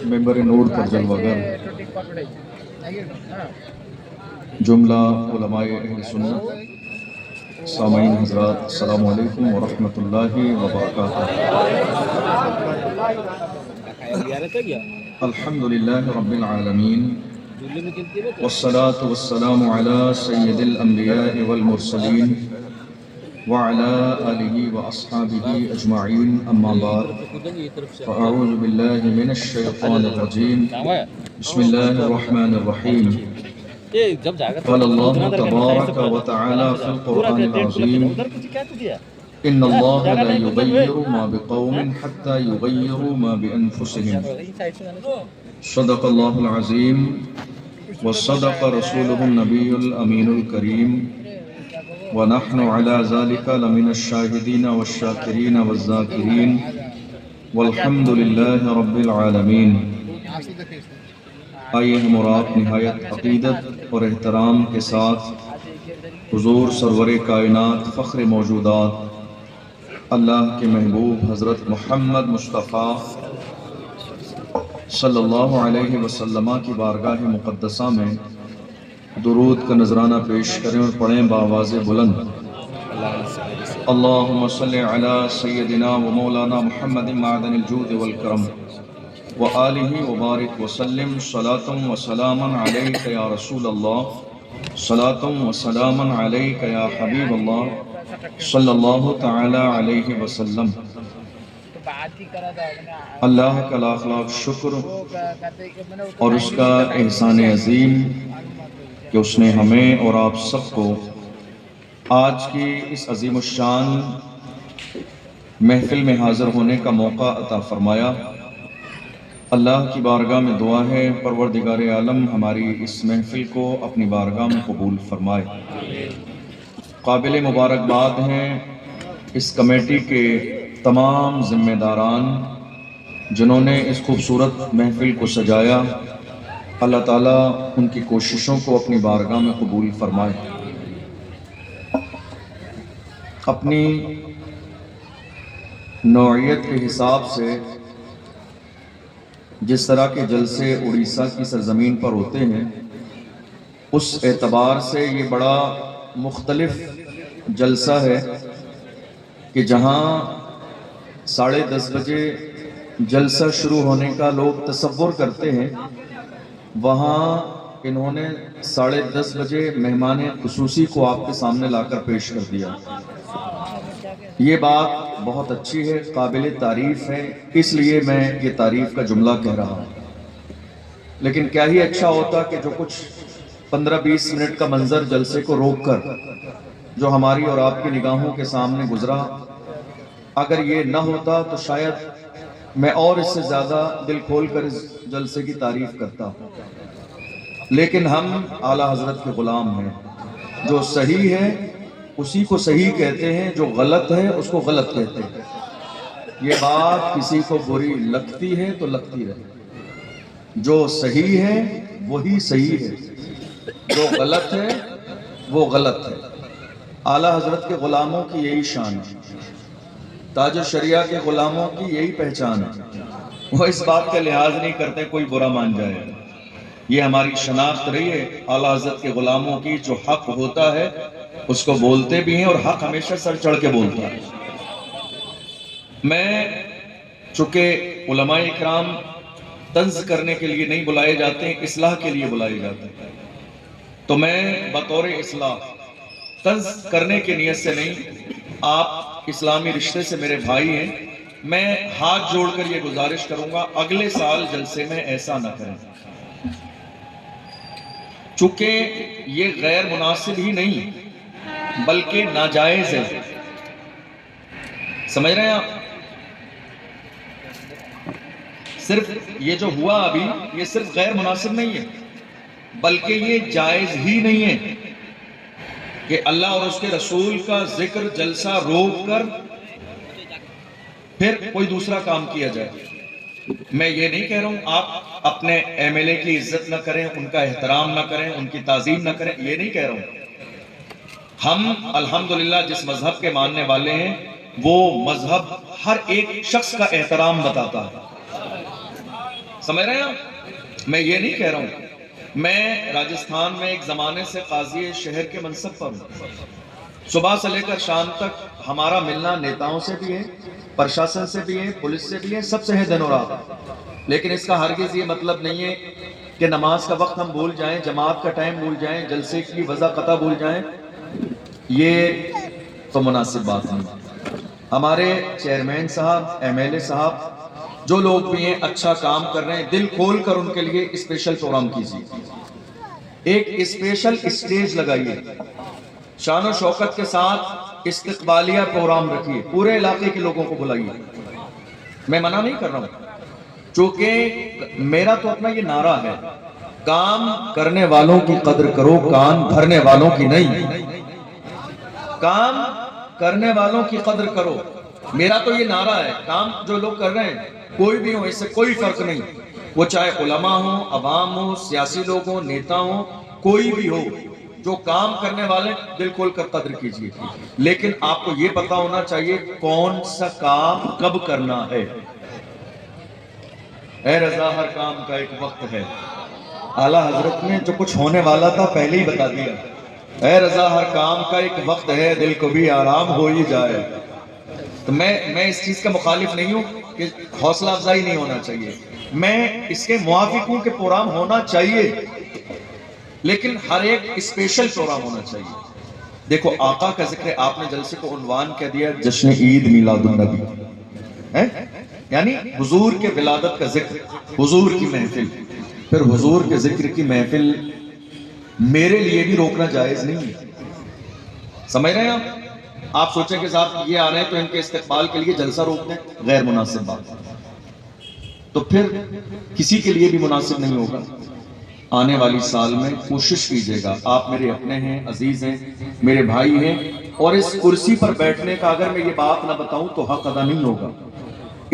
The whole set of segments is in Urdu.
ممبر نور پر جلوگر جملہ علماء اہل سنت، سامعین حضرات، السلام علیکم ورحمۃ اللہ وبرکاتہ۔ الحمد للہ رب العالمین، والصلاة والسلام علی سید الانبیاء والمرسلین وعلى آلہ واصحابہ اجمعین، اما بعد فاعوذ باللہ من الشیطان الرجیم، بسم اللہ الرحمن الرحیم۔ قال اللہ تبارک وتعالی فی القرآن العظیم، ان اللہ لا یغیر ما بقوم حتی یغیروا ما بانفسهم۔ صدق اللہ العظیم وصدق رسولہ النبی الامین الکریم، ونحن على ذلك لمن الشاہدین والشاکرین والذاکرین، والحمد للہ رب العالمین۔ آئیے ہم اور آپ نہایت عقیدت اور احترام کے ساتھ حضور سرور کائنات فخر موجودات اللہ کے محبوب حضرت محمد مصطفیٰ صلی اللہ علیہ وسلم کی بارگاہ مقدسہ میں درود کا نذرانہ پیش کریں اور پڑھیں بآواز بلند، اللہم صلی علی سیدنا و مولانا محمد معدن الجود والکرم وآلہ وبارک وسلم، صلاۃ و سلاما علیک یا رسول اللہ، صلاۃ و سلاما علیک یا حبیب اللہ صلی اللہ تعالی علیہ وسلم۔ اللہ کا لاکھ لاکھ شکر اور اس کا احسان عظیم کہ اس نے ہمیں اور آپ سب کو آج کی اس عظیم الشان محفل میں حاضر ہونے کا موقع عطا فرمایا۔ اللہ کی بارگاہ میں دعا ہے پروردگار عالم ہماری اس محفل کو اپنی بارگاہ میں قبول فرمائے۔ قابل مبارکباد ہیں اس کمیٹی کے تمام ذمہ داران جنہوں نے اس خوبصورت محفل کو سجایا۔ اللہ تعالیٰ ان کی کوششوں کو اپنی بارگاہ میں قبول فرمائے۔ اپنی نوعیت کے حساب سے جس طرح کے جلسے اڑیسہ کی سرزمین پر ہوتے ہیں، اس اعتبار سے یہ بڑا مختلف جلسہ ہے کہ جہاں 10:30 بجے جلسہ شروع ہونے کا لوگ تصور کرتے ہیں، وہاں انہوں نے 10:30 بجے مہمان خصوصی کو آپ کے سامنے لا کر پیش کر دیا۔ یہ بات بہت اچھی ہے، قابل تعریف ہے، اس لیے میں یہ تعریف کا جملہ کہہ رہا ہوں۔ لیکن کیا ہی اچھا ہوتا کہ جو کچھ 15-20 منٹ کا منظر جلسے کو روک کر جو ہماری اور آپ کی نگاہوں کے سامنے گزرا، اگر یہ نہ ہوتا تو شاید میں اور اس سے زیادہ دل کھول کر اس جلسے کی تعریف کرتا۔ لیکن ہم اعلیٰ حضرت کے غلام ہیں، جو صحیح ہے اسی کو صحیح کہتے ہیں، جو غلط ہے اس کو غلط کہتے ہیں۔ یہ بات کسی کو بری لگتی ہے تو لگتی رہے، جو صحیح ہے وہی صحیح ہے، جو غلط ہے وہ غلط ہے۔ اعلیٰ حضرت کے غلاموں کی یہی شان ہے، تاج الشریعہ کے غلاموں کی یہی پہچان ہے، وہ اس بات کا لحاظ نہیں کرتے کوئی برا مان جائے۔ یہ ہماری شناخت رہی ہے اعلیٰ حضرت کے غلاموں کی، جو حق ہوتا ہے اس کو بولتے بھی ہیں اور حق ہمیشہ سر چڑھ کے بولتا ہے۔ میں چونکہ علماء اکرام طنز کرنے کے لیے نہیں بلائے جاتے ہیں، اصلاح کے لیے بلائے جاتے ہیں، تو میں بطور اصلاح طنز کرنے کی نیت سے نہیں، آپ اسلامی رشتے سے میرے بھائی ہیں، میں ہاتھ جوڑ کر یہ گزارش کروں گا اگلے سال جلسے میں ایسا نہ کریں، چونکہ یہ غیر مناسب ہی نہیں بلکہ ناجائز ہے۔ سمجھ رہے ہیں آپ؟ صرف یہ جو ہوا ابھی یہ صرف غیر مناسب نہیں ہے بلکہ یہ جائز ہی نہیں ہے کہ اللہ اور اس کے رسول کا ذکر جلسہ روک کر پھر کوئی دوسرا کام کیا جائے۔ میں یہ نہیں کہہ رہا ہوں آپ اپنے ایم ایل اے کی عزت نہ کریں، ان کا احترام نہ کریں، ان کی تعظیم نہ کریں، یہ نہیں کہہ رہا ہوں۔ ہم الحمدللہ جس مذہب کے ماننے والے ہیں وہ مذہب ہر ایک شخص کا احترام بتاتا ہے۔ سمجھ رہے ہیں آپ؟ میں یہ نہیں کہہ رہا ہوں، میں راجستھان میں ایک زمانے سے قاضی شہر کے منصب پر ہوں، صبح سے لے کر شام تک ہمارا ملنا نیتاؤں سے بھی ہے، پرشاسن سے بھی ہے، پولیس سے بھی ہے، سب سے ہے دن و رات، لیکن اس کا ہرگز یہ مطلب نہیں ہے کہ نماز کا وقت ہم بھول جائیں، جماعت کا ٹائم بھول جائیں، جلسے کی وضع قطع بھول جائیں، یہ تو مناسب بات نہیں۔ ہمارے چیئرمین صاحب، ایم ایل اے صاحب، جو لوگ بھی ہیں اچھا کام کر رہے ہیں، دل کھول کر ان کے لیے اسپیشل پروگرام کیجیے، ایک اسپیشل اسٹیج لگائیے، شان و شوکت کے ساتھ استقبالیہ پروگرام رکھیے، پورے علاقے کے لوگوں کو بلائیے۔ میں منع نہیں کر رہا ہوں، چونکہ میرا تو اپنا یہ نعرہ ہے، کام کرنے والوں کی قدر کرو، کان بھرنے والوں کی نہیں، کام کرنے والوں کی قدر کرو، میرا تو یہ نعرہ ہے۔ کام جو لوگ کر رہے ہیں کوئی بھی ہو، اس سے کوئی فرق نہیں، وہ چاہے علماء ہوں، عوام ہوں، سیاسی لوگ ہوں، نیتا ہوں، کوئی بھی ہو، جو کام کرنے والے دل کھول کر قدر کیجیے، لیکن آپ کو یہ پتا ہونا چاہیے کون سا کام کب کرنا ہے۔ اے رضا ہر کام کا ایک وقت ہے، اعلیٰ حضرت نے جو کچھ ہونے والا تھا پہلے ہی بتا دیا۔ اے رضا ہر کام کا ایک وقت ہے، دل کو بھی آرام ہو ہی جائے۔ تو میں اس چیز کا مخالف نہیں ہوں کہ حوصلہ افزائی نہیں ہونا چاہیے، میں اس کے موافق ہوں کہ پروگرام ہونا چاہیے، لیکن ہر ایک اسپیشل پروگرام ہونا چاہیے۔ دیکھو آقا کا ذکر، آپ نے جلسے کو عنوان کہہ دیا جشن عید میلاد النبی، یعنی حضور کے ولادت کا ذکر، حضور کی محفل، پھر حضور کے ذکر کی محفل میرے لیے بھی روکنا جائز نہیں ہے۔ سمجھ رہے ہیں آپ سوچیں کہ صاحب یہ آ رہے ہیں تو ان کے استقبال کے لیے جلسہ روک دیں، غیر مناسب بات، تو پھر کسی کے لیے بھی مناسب نہیں ہوگا۔ آنے والی سال میں کوشش کیجئے گا، آپ میرے اپنے ہیں، عزیز ہیں، میرے بھائی ہیں، اور اس کرسی پر بیٹھنے کا اگر میں یہ بات نہ بتاؤں تو حق ادا نہیں ہوگا۔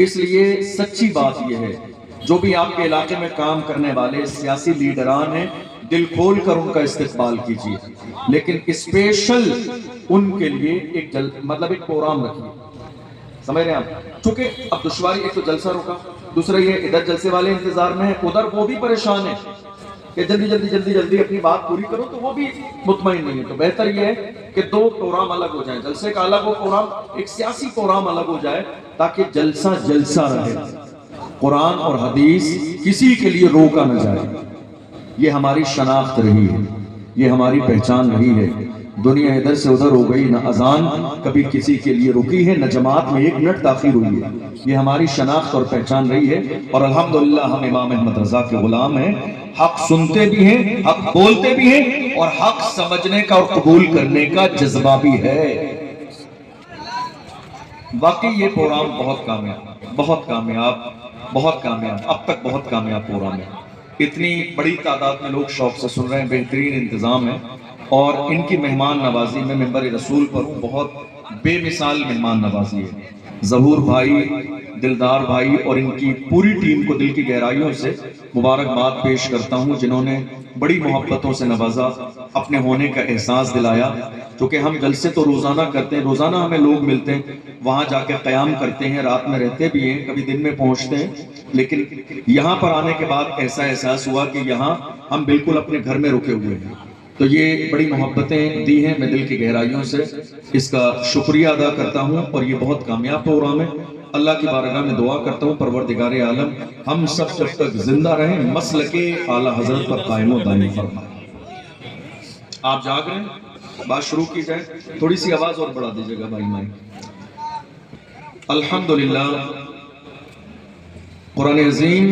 اس لیے سچی بات یہ ہے، جو بھی آپ کے علاقے میں کام کرنے والے سیاسی لیڈران ہیں، دل کھول کر ان کا استقبال کیجئے، لیکن اسپیشل ان کے لیے ایک ایک پروگرام رکھیے۔ سمجھ رہے ہیں آپ؟ چونکہ اب دشواری، ایک تو جلسہ روکا، دوسرا یہ ادھر جلسے والے انتظار میں ہیں، ادھر وہ بھی پریشان ہیں کہ جلدی اپنی بات پوری کرو، تو وہ بھی مطمئن نہیں ہے۔ تو بہتر یہ ہے کہ دو پروگرام الگ ہو جائیں، جلسے کا الگ ہو پروگرام، ایک سیاسی پروگرام الگ ہو جائے، تاکہ جلسہ جلسہ رہے، قرآن اور حدیث کسی کے لیے روکا نہ جائے۔ یہ ہماری شناخت رہی ہے، یہ ہماری پہچان رہی ہے۔ دنیا ادھر سے ادھر ہو گئی، نہ اذان کبھی کسی کے لیے رکی ہے، نہ جماعت میں 1 منٹ تاخیر ہوئی ہے۔ یہ ہماری شناخت اور پہچان رہی ہے، اور الحمدللہ ہم امام احمد رضا کے غلام ہیں، حق سنتے بھی ہیں، حق بولتے بھی ہیں، اور حق سمجھنے کا اور قبول کرنے کا جذبہ بھی ہے۔ باقی یہ پروگرام بہت کامیاب، بہت کامیاب، بہت کامیاب، اب تک بہت کامیاب پروگرام ہے۔ اتنی بڑی تعداد میں لوگ شوق سے سن رہے ہیں، بہترین انتظام ہے، اور ان کی مہمان نوازی میں ممبر رسول پر ہوں، بہت بے مثال مہمان نوازی ہے۔ ظہور بھائی، دلدار بھائی اور ان کی پوری ٹیم کو دل کی گہرائیوں سے مبارکباد پیش کرتا ہوں، جنہوں نے بڑی محبتوں سے نوازا، اپنے ہونے کا احساس دلایا، کیونکہ ہم جلسے تو روزانہ کرتے ہیں، روزانہ ہمیں لوگ ملتے ہیں، وہاں جا کے قیام کرتے ہیں، رات میں رہتے بھی ہیں، کبھی دن میں پہنچتے ہیں، لیکن یہاں پر آنے کے بعد ایسا احساس ہوا کہ یہاں ہم بالکل اپنے گھر میں رکے ہوئے ہیں۔ تو یہ بڑی محبتیں دی ہیں، میں دل کی گہرائیوں سے اس کا شکریہ ادا کرتا ہوں، اور یہ بہت کامیاب پروگرام ہے۔ اللہ کی بارگاہ میں دعا کرتا ہوں پروردگار عالم ہم سب جب تک زندہ رہیں مسلک اعلیٰ حضرت پر قائم و دائم فرمائے۔ آپ جاگ رہے ہیں، بات شروع کی جائے، تھوڑی سی آواز اور بڑھا دیجئے گا بھائی مائی۔ الحمدللہ، قرآن عظیم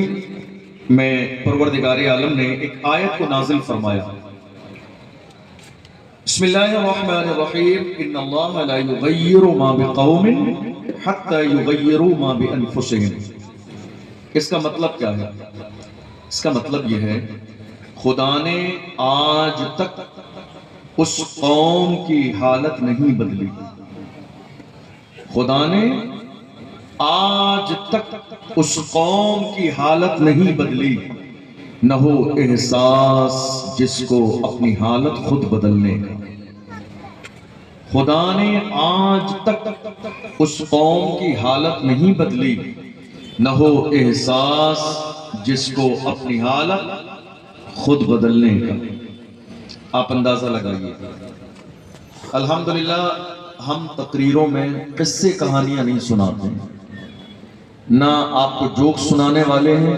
میں پروردگار عالم نے ایک آیت کو نازل فرمایا، بسم اللہ الرحمن الرحیم، ان اللہ لا یغیر ما بقوم حتی یغیروا ما بانفسہم۔ اس کا مطلب کیا ہے؟ اس کا مطلب یہ ہے، خدا نے آج تک اس قوم کی حالت نہیں بدلی، خدا نے آج تک اس قوم کی حالت نہیں بدلی، نہ ہو احساس جس کو اپنی حالت خود بدلنے کا۔ خدا نے آج تک اس قوم کی حالت نہیں بدلی، نہ ہو احساس جس کو اپنی حالت خود بدلنے کا، آپ اندازہ لگائیے۔ الحمدللہ ہم تقریروں میں قصے کہانیاں نہیں سناتے ہیں، نہ آپ کو جوک سنانے والے ہیں۔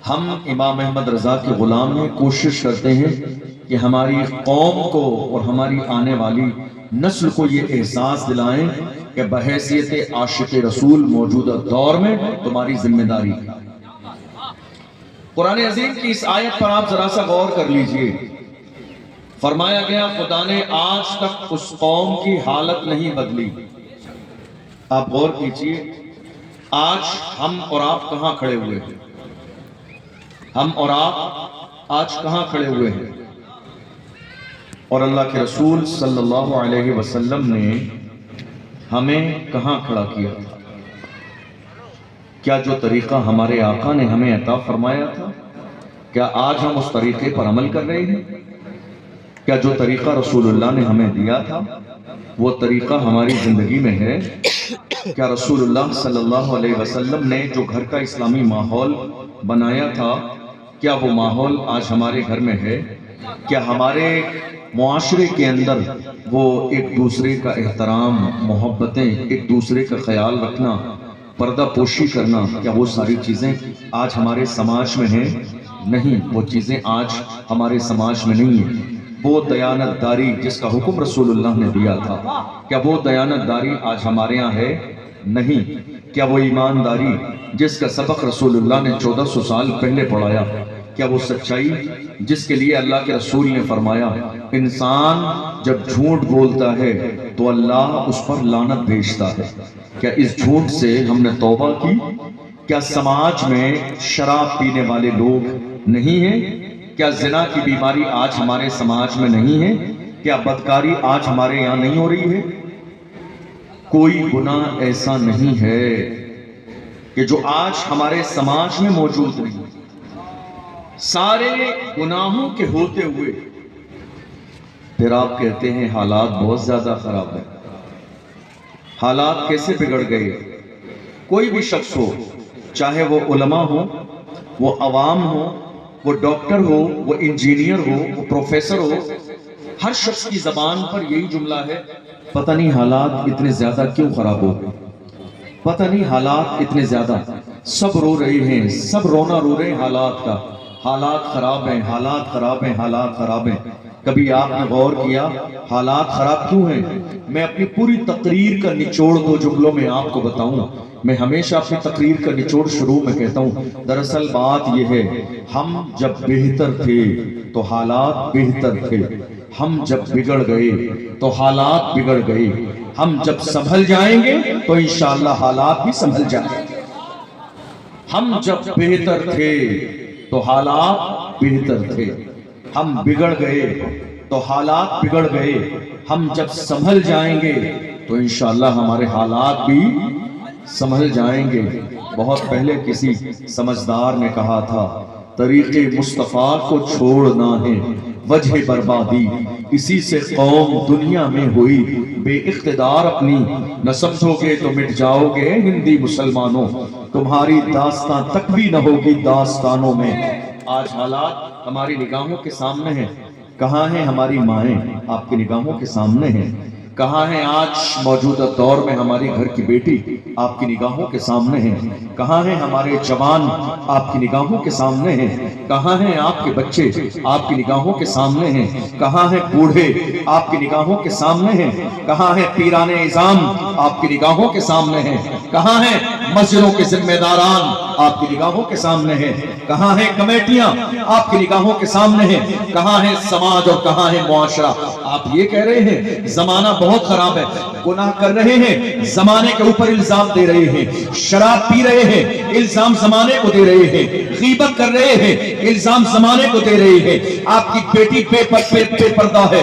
ہم امام احمد رضا کے غلام ہیں، کوشش کرتے ہیں کہ ہماری قوم کو اور ہماری آنے والی نسل کو یہ احساس دلائیں کہ بحیثیت عاشق رسول موجودہ دور میں تمہاری ذمہ داری ہے۔ قرآن عظیم کی اس آیت پر آپ ذرا سا غور کر لیجئے۔ فرمایا گیا خدا نے آج تک اس قوم کی حالت نہیں بدلی۔ آپ غور کیجئے، آج ہم اور آپ کہاں کھڑے ہوئے ہیں؟ ہم اور آپ آج کہاں کھڑے ہوئے ہیں؟ اور اللہ کے رسول صلی اللہ علیہ وسلم نے ہمیں کہاں کھڑا کیا تھا؟ کیا جو طریقہ ہمارے آقا نے ہمیں عطا فرمایا تھا، کیا آج ہم اس طریقے پر عمل کر رہے ہیں؟ کیا جو طریقہ رسول اللہ نے ہمیں دیا تھا وہ طریقہ ہماری زندگی میں ہے؟ کیا رسول اللہ صلی اللہ علیہ وسلم نے جو گھر کا اسلامی ماحول بنایا تھا، کیا وہ ماحول آج ہمارے گھر میں ہے؟ کیا ہمارے معاشرے کے اندر وہ ایک دوسرے کا احترام، محبتیں، ایک دوسرے کا خیال رکھنا، پردہ پوشی کرنا، کیا وہ ساری چیزیں آج ہمارے سماج میں ہیں؟ نہیں، وہ چیزیں آج ہمارے سماج میں نہیں ہیں۔ وہ دیانت داری جس کا حکم رسول اللہ نے دیا تھا، کیا وہ دیانت داری آج ہمارے ہاں ہے؟ نہیں۔ کیا وہ ایمانداری جس کا سبق رسول اللہ نے 1400 سال پہلے پڑھایا، کیا وہ سچائی جس کے لیے اللہ کے رسول نے فرمایا انسان جب جھوٹ بولتا ہے تو اللہ اس پر لعنت بھیجتا ہے، کیا اس جھوٹ سے ہم نے توبہ کی؟ کیا سماج میں شراب پینے والے لوگ نہیں ہیں؟ کیا زنا کی بیماری آج ہمارے سماج میں نہیں ہے؟ کیا بدکاری آج ہمارے یہاں نہیں ہو رہی ہے؟ کوئی گناہ ایسا نہیں ہے کہ جو آج ہمارے سماج میں موجود نہیں۔ سارے گناہوں کے ہوتے ہوئے پھر آپ کہتے ہیں حالات بہت زیادہ خراب ہیں۔ حالات کیسے بگڑ گئے؟ کوئی بھی شخص ہو، چاہے وہ علماء ہو، وہ عوام ہو، وہ ڈاکٹر ہو، وہ انجینئر ہو، وہ پروفیسر ہو، ہر شخص کی زبان پر یہی جملہ ہے، پتہ نہیں حالات اتنے زیادہ کیوں خراب ہو گئے، پتہ نہیں حالات اتنے زیادہ، سب رو رہے ہیں، سب رونا رو رہے ہیں حالات کا، حالات خراب ہیں، حالات خراب ہیں، حالات خراب ہیں۔ کبھی آپ نے غور کیا حالات خراب کیوں ہیں؟ میں اپنی پوری تقریر کا نچوڑ دو جملوں میں آپ کو بتاؤں۔ میں ہمیشہ اپنی تقریر کا نچوڑ شروع میں کہتا ہوں، دراصل بات یہ ہے، ہم جب بہتر تھے تو حالات بہتر تھے، ہم جب بگڑ گئے تو حالات بگڑ گئے، ہم جب سنبھل جائیں گے تو انشاءاللہ حالات بھی سنبھل جائیں گے۔ ہم جب بہتر تھے تو حالات بہتر تھے، ہم بگڑ گئے تو حالات بگڑ گئے، ہم جب سنبھل جائیں گے تو انشاءاللہ ہمارے حالات بھی سنبھل جائیں گے۔ بہت پہلے کسی سمجھدار نے کہا تھا، طریق مصطفیٰ کو چھوڑنا ہے وجہ بربادی، اسی سے قوم دنیا میں ہوئی بے اقتدار اپنی، نہ سمجھو گے تو مٹ جاؤ گے ہندی مسلمانوں، تمہاری داستان تک بھی نہ ہوگی داستانوں میں۔ آج حالات ہماری نگاہوں کے سامنے ہیں، کہاں ہیں ہماری مائیں؟ آپ کی نگاہوں کے سامنے ہیں۔ کہاں ہیں آج موجودہ دور میں ہماری گھر کی بیٹی؟ آپ کی نگاہوں کے سامنے ہیں۔ کہاں ہیں ہمارے جوان؟ آپ کی نگاہوں کے سامنے ہیں۔ کہاں ہیں آپ کے بچے؟ آپ کی نگاہوں کے سامنے ہیں۔ کہاں ہیں بوڑھے؟ آپ کی نگاہوں کے سامنے ہیں۔ کہاں ہیں پیران اعظام؟ آپ کی نگاہوں کے سامنے ہیں۔ کہاں ہیں مسجدوں کے ذمہ داران؟ آپ کی نگاہوں کے سامنے ہیں۔ کہاں ہیں کمیٹیاں؟ آپ کی نگاہوں کے سامنے ہیں۔ کہاں ہے سماج اور کہاں ہے معاشرہ؟ آپ یہ کہہ رہے ہیں زمانہ بہت خراب ہے، گناہ کر رہے ہیں، زمانے کے اوپر الزام دے رہے ہیں، شراب پی رہے ہیں، الزام زمانے کو دے رہے ہیں، غیبت کر رہے ہیں، الزام زمانے کو دے رہے ہیں، آپ کی بیٹی بے پردہ ہے،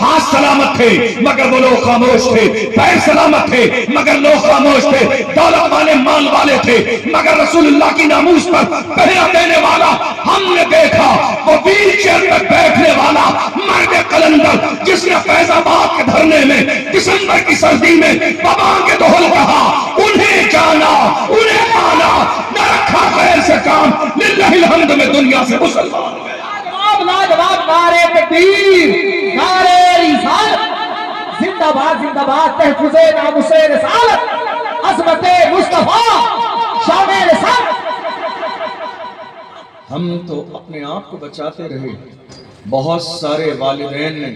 ہاتھ سلامت تھے مگر وہ لوگ خاموش تھے، پیر سلامت تھے مگر لوگ خاموش تھے، دولت والے مال والے تھے مگر رسول اللہ کی ناموس پر پہرا دینے والا ہم نے دیکھا، وہ ویل چیئر پر بیٹھنے والا مرد قلندر جس نے فیض آباد کے دھرنے میں دسمبر کی سردی میں بابا کے دہل کہا، انہیں جانا انہیں پانا، نہ رکھا خیر سے کام، للہ الحمد میں دنیا سے مسلمان ہوئے۔ لاجواب نعرے تکبیر، نعرے رسالت، زندہ باد زندہ باد، تحفظ ناموس رسالت، عظمت مصطفیٰ، شان رسالت۔ ہم تو اپنے آپ کو بچاتے رہے، بہت سارے والدین نے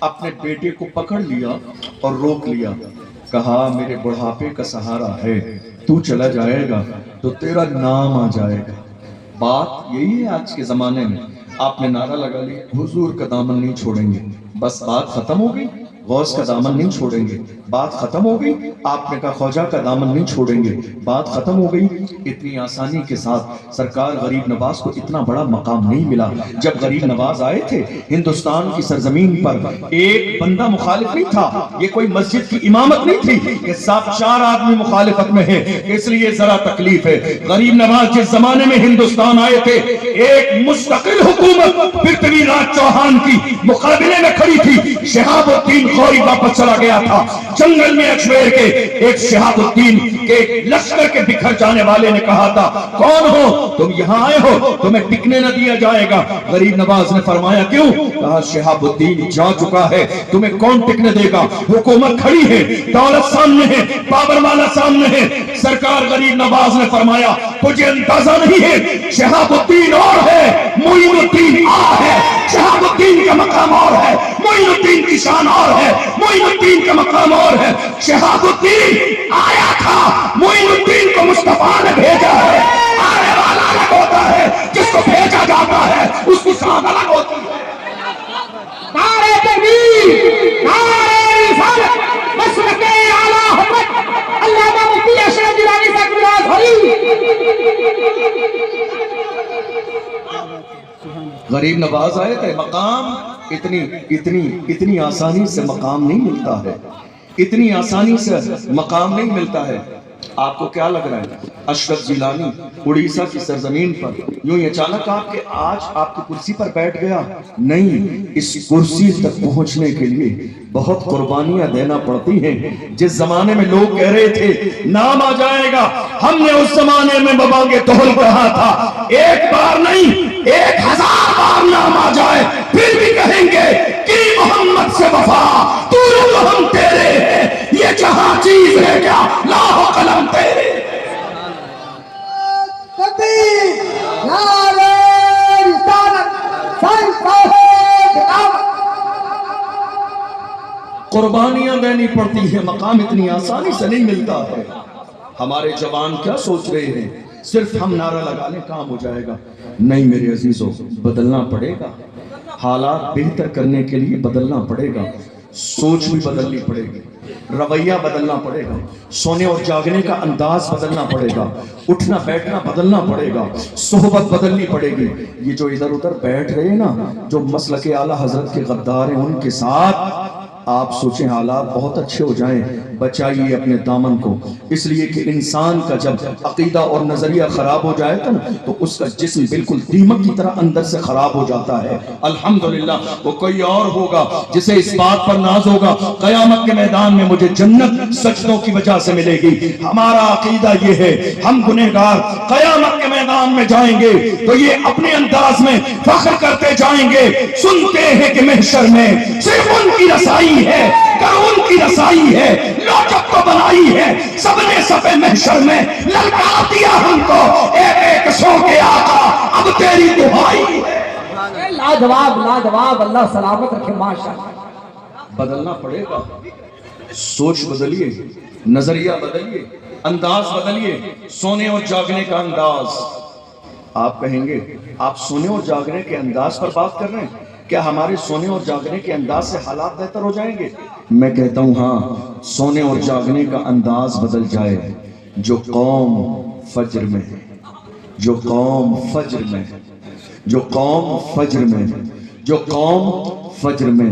اپنے بیٹے کو پکڑ لیا اور روک لیا، کہا میرے بڑھاپے کا سہارا ہے، تو چلا جائے گا تو تیرا نام آ جائے گا۔ بات یہی ہے آج کے زمانے میں، آپ نے نعرہ لگا لیا حضور کا دامن نہیں چھوڑیں گے، بس بات ختم ہو گئی، غوث کا دامن نہیں چھوڑیں گے، بات ختم ہو گئی، آپ نے کہا خواجہ کا دامن نہیں چھوڑیں گے، بات ختم ہو گئی۔ اتنی آسانی کے ساتھ سرکار غریب نواز کو اتنا بڑا مقام نہیں ملا۔ جب غریب نواز آئے تھے ہندوستان کی سرزمین پر، ایک بندہ مخالف نہیں تھا، یہ کوئی مسجد کی امامت نہیں تھی کہ صاحب 4 آدمی مخالفت میں ہیں، اس لیے ذرا تکلیف ہے۔ غریب نواز جس زمانے میں ہندوستان آئے تھے، ایک مستقل حکومت پرتھوی راج چوہان کی مقابلے میں کھڑی تھی، شہاب الدین غوری واپس چلا گیا تھا جنگل میں اجمیر کے، ایک شہاب الدین کے لشکر کے بکھر جانے والے نے کہا تھا کون ہو تم، یہاں آئے ہو، تمہیں ٹکنے نہ دیا جائے گا۔ غریب نواز نے فرمایا کیوں؟ کہا شہاب الدین جا چکا ہے، تمہیں کون ٹکنے دے گا، حکومت کھڑی ہے، دولت سامنے ہے، پاور والا سامنے ہے۔ سرکار غریب نواز نے فرمایا تجھے اندازہ نہیں ہے، شہاب الدین اور ہے، معین الدین اور ہے، شہاب الدین کا مقام اور ہے، معین الدین کی شان اور ہے، معین الدین کا مقام اور ہے۔ شہاب الدین آیا تھا، معین الدین کو مصطفیٰ نے بھیجا ہے، آنے والا الگ ہوتا ہے، جس کو بھیجا جاتا ہے اس کی شان الگ ہوتی ہے۔ نعرے تکبیر، نعرے رسالت، مسلک اعلیٰ حضرت علامہ مفتی اشرف گیلانی صاحب کی آواز ہوئی۔ غریب نواز آئے تھے، مقام اتنی آسانی سے مقام نہیں ملتا ہے، اتنی آسانی سے مقام نہیں ملتا ہے۔ آپ کو کیا لگ رہا ہے اشرف گیلانی اڑیسہ کی سرزمین پر یوں ہی اچانک آج آپ کی کرسی پر بیٹھ گیا؟ نہیں، اس کرسی تک پہنچنے کے لیے بہت قربانیاں دینا پڑتی ہیں۔ جس زمانے میں لوگ کہہ رہے تھے نام آ جائے گا، ہم نے اس زمانے میں بابا کے توہل کہا تھا ایک بار نہیں 1000 بار نام آ جائے پھر بھی کہیں گے کہ محمد سے وفا، تو ہم تیرے ہیں، یہ جہاں چیز ہے کیا لاہ قلم تیرے۔ تکبیر، نعرے رسالت، صاحب قربانیاں دینی پڑتی ہیں، مقام اتنی آسانی سے نہیں ملتا ہے۔ ہمارے جوان کیا سوچ رہے ہیں صرف ہم نعرہ لگا لیں کام ہو جائے گا؟ نہیں میرے عزیزوں، بدلنا پڑے گا، حالات بہتر کرنے کے لیے بدلنا پڑے گا، سوچ بھی بدلنی پڑے گی، رویہ بدلنا پڑے گا، سونے اور جاگنے کا انداز بدلنا پڑے گا، اٹھنا بیٹھنا بدلنا پڑے گا، صحبت بدلنی پڑے گی۔ یہ جو ادھر ادھر بیٹھ رہے ہیں نا، جو مسلک اعلیٰ حضرت کے غدار ہیں، ان کے ساتھ آپ سوچیں حالات بہت اچھے ہو جائیں۔ بچائیے اپنے دامن کو، اس لیے کہ انسان کا جب عقیدہ اور نظریہ خراب ہو جائے نا تو اس کا جسم بالکل دیمک کی طرح اندر سے خراب ہو جاتا ہے۔ الحمدللہ وہ کوئی اور ہوگا جسے اس بات پر ناز ہوگا قیامت کے میدان میں مجھے جنت سجدوں کی وجہ سے ملے گی۔ ہمارا عقیدہ یہ ہے، ہم گنہگار قیامت کے میدان میں جائیں گے تو یہ اپنے انداز میں فخر کرتے جائیں گے، سنتے ہیں کہ محشر میں صرف ان کی رسائی ہے، ان کی رسائی ہے، لوچک کو بنائی ہے، سب نے صف محشر میں للکار دیا ہم کو، ایک ایک سو کے آقا اب تیری دعائی ہے۔ لاجواب لاجواب، اللہ سلامت رکھے ماشاءاللہ۔ بدلنا پڑے گا، سوچ بدلیے، نظریہ بدلیے، انداز بدلیے، سونے اور جاگنے کا انداز۔ آپ کہیں گے آپ سونے اور جاگنے کے انداز پر بات کر رہے ہیں، کیا ہمارے سونے اور جاگنے کے انداز سے حالات بہتر ہو جائیں گے؟ میں کہتا ہوں ہاں، سونے اور جاگنے کا انداز بدل جائے۔ جو قوم فجر میں، جو قوم فجر میں، جو قوم فجر میں، جو قوم فجر میں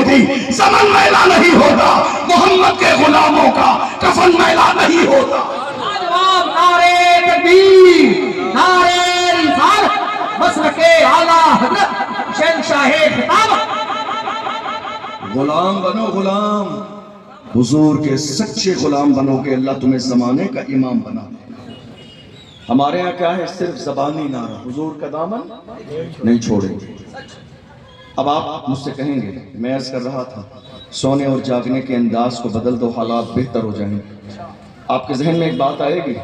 ہوتی, زمن میلا نہیں ہوتا, محمد کے غلاموں کا کفن میلا نہیں ہوتا. جواب نعرے تکبیر, نعرے رسالت, مسلک اعلیٰ حضرت شہنشاہ خطابت. غلام بنو, غلام حضور کے سچے غلام بنو کہ اللہ تمہیں زمانے کا امام بنا دے. ہمارے یہاں کیا ہے, صرف زبانی نعرہ, حضور کا دامن نہیں چھوڑیں گے. اب آپ مجھ سے کہیں گے, میں عرض کر رہا تھا سونے اور جاگنے کے انداز کو بدل دو, حالات بہتر ہو جائیں گے. آپ کے ذہن میں ایک بات آئے گی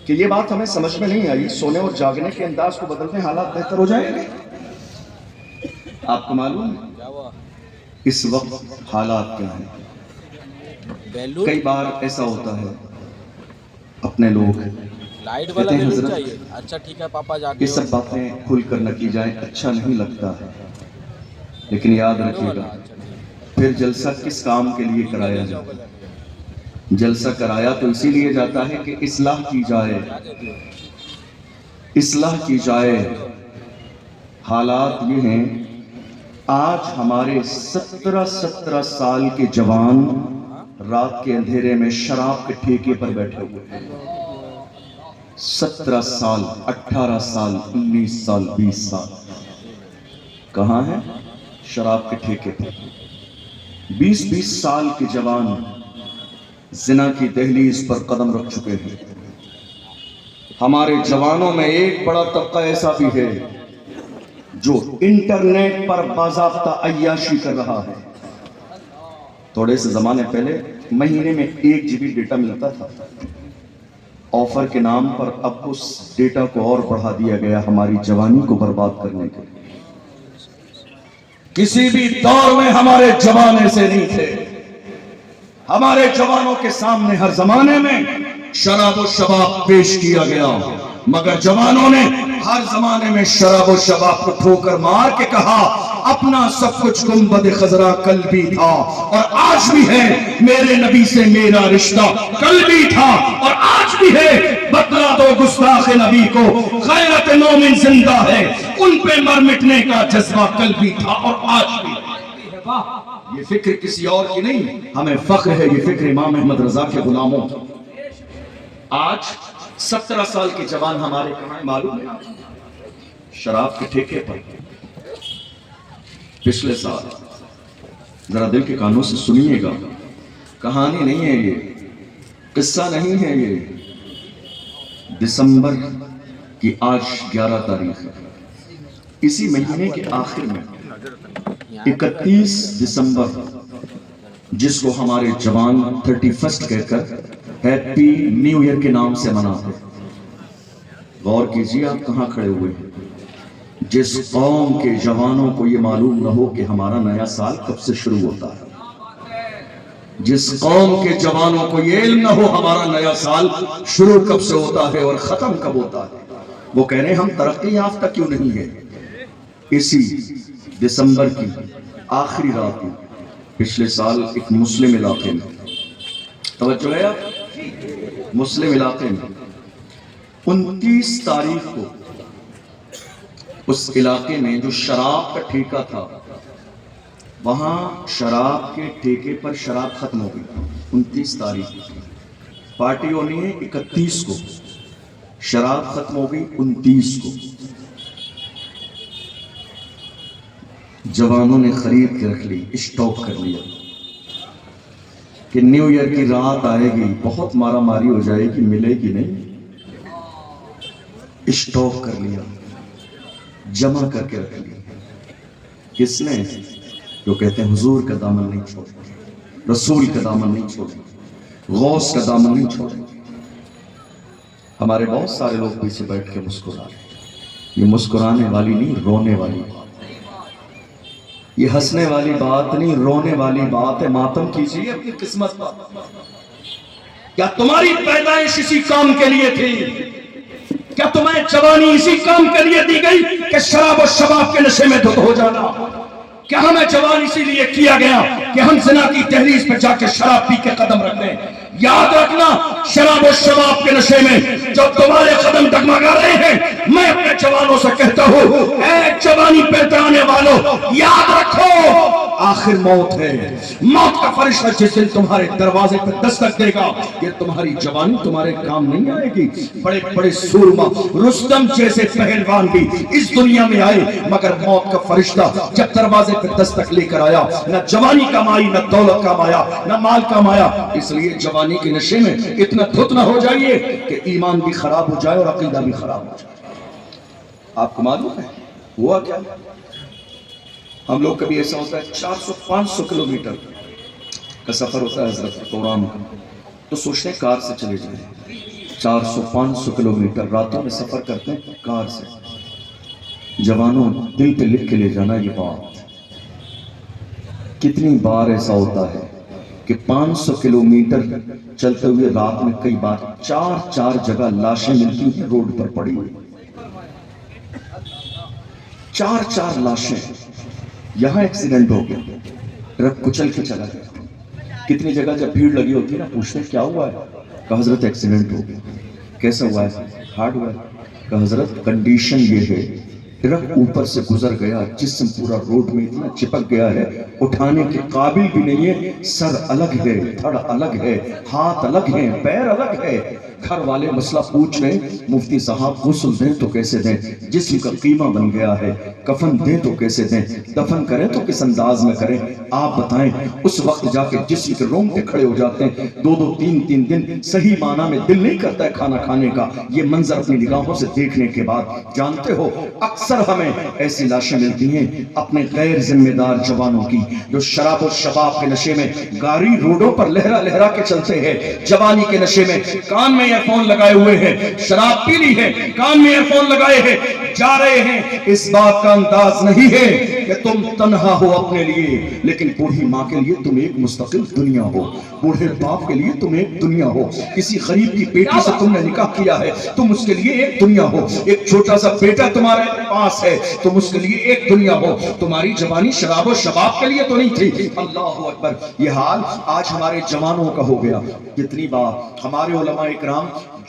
کہ یہ بات ہمیں سمجھ میں نہیں آئی, سونے اور جاگنے کے انداز کو بدلنے حالات بہتر ہو جائیں گے. آپ کو معلوم ہے اس وقت حالات کیا ہیں؟ کئی بار ایسا ہوتا ہے اپنے لوگ کہتے ہیں حضرت اچھا ٹھیک ہے پاپا جا یہ سب باتیں کھل کر نہ کی جائیں, اچھا نہیں لگتا ہے, لیکن یاد رکھیے گا پھر جلسہ کس کام کے لیے کرایا جائے. جلسہ کرایا تو اسی لیے جاتا ہے کہ اصلاح کی جائے, اصلاح کی جائے. حالات یہ ہیں, آج ہمارے 17 سال کے جوان رات کے اندھیرے میں شراب کے ٹھیکے پر بیٹھے ہوئے ہیں. 17 سال, 18 سال, 19 سال, 20 سال کہاں ہیں؟ شراب کے ٹھیکے پر. 20 سال کے جوان زنا کی دہلیز پر قدم رکھ چکے ہیں. ہمارے جوانوں میں ایک بڑا طبقہ ایسا بھی ہے جو انٹرنیٹ پر باضابطہ عیاشی کر رہا ہے. تھوڑے سے زمانے پہلے مہینے میں 1 GB ڈیٹا ملتا تھا, آفر کے نام پر اب اس ڈیٹا کو اور بڑھا دیا گیا ہماری جوانی کو برباد کرنے کے لیے. کسی بھی دور میں ہمارے جوان ایسے نہیں تھے. ہمارے جوانوں کے سامنے ہر زمانے میں شراب و شباب پیش کیا گیا, مگر جوانوں نے ہر زمانے میں شراب و شباب کو ٹھوکر مار کے کہا اپنا سب کچھ گنبد خضرا کل بھی تھا اور آج بھی ہے, میرے نبی سے میرا رشتہ کل بھی تھا اور آج بھی ہے. بتلا دو گستاخ نبی کو غیرت مومن زندہ ہے, ان پہ مر مٹنے کا جذبہ کل بھی تھا اور آج بھی. یہ فکر کسی اور کی نہیں, ہمیں فخر ہے یہ فکر امام احمد رضا کے غلاموں کی. آج 17 سال کے جوان ہمارے کہاں معلوم ہے؟ شراب کے ٹھیکے پر. پچھلے سال ذرا دل کے کانوں سے سنیے گا, کہانی نہیں ہے یہ, قصہ نہیں ہے یہ. دسمبر کی آج 11 تاریخ ہے. اسی مہینے کے آخر میں 31 دسمبر جس کو ہمارے جوان 31 کہہ کر ہیپی نیو ایئر کے نام سے مناتے. غور کیجیے آپ کہاں کھڑے ہوئے ہیں. جس قوم کے جوانوں کو یہ معلوم نہ ہو کہ ہمارا نیا سال کب سے شروع ہوتا ہے, جس قوم کے جوانوں کو یہ علم نہ ہو ہمارا نیا سال شروع کب سے ہوتا ہے اور ختم کب ہوتا ہے, وہ کہہ رہے ہیں ہم ترقی یافتہ کیوں نہیں ہے. اسی دسمبر کی آخری رات میں پچھلے سال ایک مسلم علاقے میں, توجہ ہے آپ, مسلم علاقے میں 29 تاریخ کو اس علاقے میں جو شراب کا ٹھیکہ تھا وہاں شراب کے ٹھیکے پر شراب ختم ہو گئی. 29 تاریخ پارٹی ہونی ہے, 31 کو شراب ختم ہو گئی, 29 کو جوانوں نے خرید کے رکھ لی, اسٹاک کر لیا کہ نیو ایئر کی رات آئے گی, بہت مارا ماری ہو جائے گی, ملے گی نہیں. اسٹاک کر لیا, جمع کر کے رکھ لیا. کس نے؟ جو کہتے ہیں حضور کا دامن نہیں چھوڑیں, رسول کا دامن نہیں چھوڑیں, غوث کا دامن نہیں چھوڑیں. ہمارے بہت سارے لوگ پیچھے بیٹھ کے مسکرا رہے ہیں. یہ مسکرانے والی نہیں, رونے والی بات. یہ ہنسنے والی بات نہیں, رونے والی بات ہے. ماتم کیجیے اپنی قسمت پر. کیا تمہاری پیدائش اسی کام کے لیے تھی؟ کیا تمہیں جوانی اسی کام کے لیے دی گئی کہ شراب و شباب کے نشے میں دھت ہو جانا؟ کیا ہمیں جوان اسی لیے کیا گیا کہ ہم زنا کی دہلیز پہ جا کے شراب پی کے قدم رکھ دیں؟ یاد رکھنا, شراب و شباب کے نشے میں جب تمہارے قدم ڈگمگا رہے ہیں, میں اپنے جوانوں سے کہتا ہوں, اے جوانی پہ اترانے والوں, یاد رکھو آخر موت ہے. موت کا فرشتہ جس دن تمہارے دروازے پر دستک دے گا, یہ تمہاری جوانی تمہارے کام نہیں آئے گی. بڑے بڑے سورما رستم جیسے پہلوان بھی اس دنیا میں آئے, مگر موت کا فرشتہ جب دروازے پر دستک لے کر آیا, نہ جوانی کام آئی, نہ دولت کام آیا, نہ مال کام آیا. اس لیے جوانی کے نشے میں اتنا دھت نہ ہو جائیے کہ ایمان بھی خراب ہو جائے اور عقیدہ بھی خراب ہو جائے. آپ کو معلوم ہے ہوا کیا؟ ہم لوگ کبھی ایسا ہوتا ہے 400-500 کلومیٹر کا سفر ہوتا ہے حضرت پروگرام کا, تو سوچتے ہیں کار سے چلے جائیں. 400-500 کلومیٹر راتوں میں سفر کرتے ہیں کار سے. جوانوں دل پہ لکھ کے لے جانا یہ بات. کتنی بار ایسا ہوتا ہے کہ 500 کلومیٹر چلتے ہوئے رات میں کئی بار 4 جگہ لاشیں ملتی ہیں روڈ پر پڑی ہوئی. 4 لاشیں. یہاں ایکسیڈنٹ ہو گیا, ٹرک کچل کے چلا گیا. کتنی جگہ جب بھیڑ لگی ہوتی ہے نا, پوچھتے ہیں کیا ہوا ہے, کہ حضرت ایکسیڈنٹ ہو گیا. کیسا ہوا ہے؟ ہارڈ ہوا ہے. کہ حضرت کنڈیشن یہ ہے, ٹرک اوپر سے گزر گیا, جسم پورا روڈ میں اتنا چپک گیا ہے اٹھانے کے قابل بھی نہیں ہے. سر الگ ہے, دھڑ الگ ہے, ہاتھ الگ ہیں, پیر الگ ہے. گھر والے مسئلہ پوچھ رہے ہیں, مفتی صاحب غسل دیں تو کیسے دیں, جسم کا قیمہ بن گیا ہے, کفن دیں تو کیسے دیں, دفن کریں تو کس انداز میں کریں, آپ بتائیں. اس وقت جا کے جسم کے رونگٹے کھڑے ہو جاتے ہیں. 2-3 دن صحیح معنی میں دل نہیں کرتا ہے کھانا کھانے کا. یہ منظر اپنی نگاہوں سے دیکھنے کے بعد جانتے ہو اکثر ہمیں ایسی لاشیں ملتی ہیں اپنے غیر ذمہ دار جوانوں کی, جو شراب و شباب کے نشے میں گاڑی روڈوں پر لہرا لہرا کے چلتے ہیں. جوانی کے نشے میں کان میں ایئر فون لگائے ہوئے ہیں, شراب پی لی ہے, کان میں ایئر فون لگائے ہیں, جا رہے ہیں. اس بات کا انداز نہیں ہے کہ تم تنہا ہو اپنے لیے, لیکن بوڑھی ماں کے لیے تم ایک مستقل دنیا ہو, بوڑھے باپ کے لیے تم ایک دنیا ہو. کسی غریب کی بیٹی سے تم نے نکاح کیا ہے, تم اس کے لیے ایک دنیا ہو. ایک چھوٹا سا بیٹا تمہارے پاس ہے, تم اس کے لیے ایک دنیا ہو. تمہاری جوانی شراب و شباب کے لیے تو نہیں تھی. اللہ اکبر. یہ حال آج ہمارے جوانوں کا ہو گیا. کتنی بار ہمارے علماء اکرام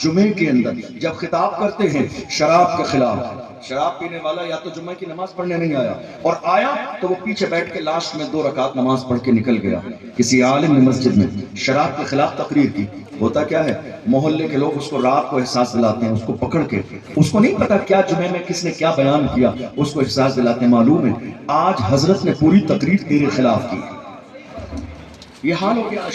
جمعے کے اندر جب خطاب کرتے ہیں شراب کے خلاف, شراب پینے والا یا تو جمعہ کی نماز پڑھنے نہیں آیا, اور آیا تو وہ پیچھے بیٹھ کے لاسٹ میں 2 رکعت نماز پڑھ کے نکل گیا. کسی عالم نے مسجد میں شراب کے خلاف تقریر کی. ہوتا کیا ہے, محلے کے لوگ اس کو رات کو احساس دلاتے ہیں, اس کو پکڑ کے, اس کو نہیں پتا کیا جمعے میں کس نے کیا بیان کیا, اس کو احساس دلاتے ہیں. معلوم ہے آج حضرت نے پوری تقریر تیرے خلاف کی. یہ حال ہو گیا.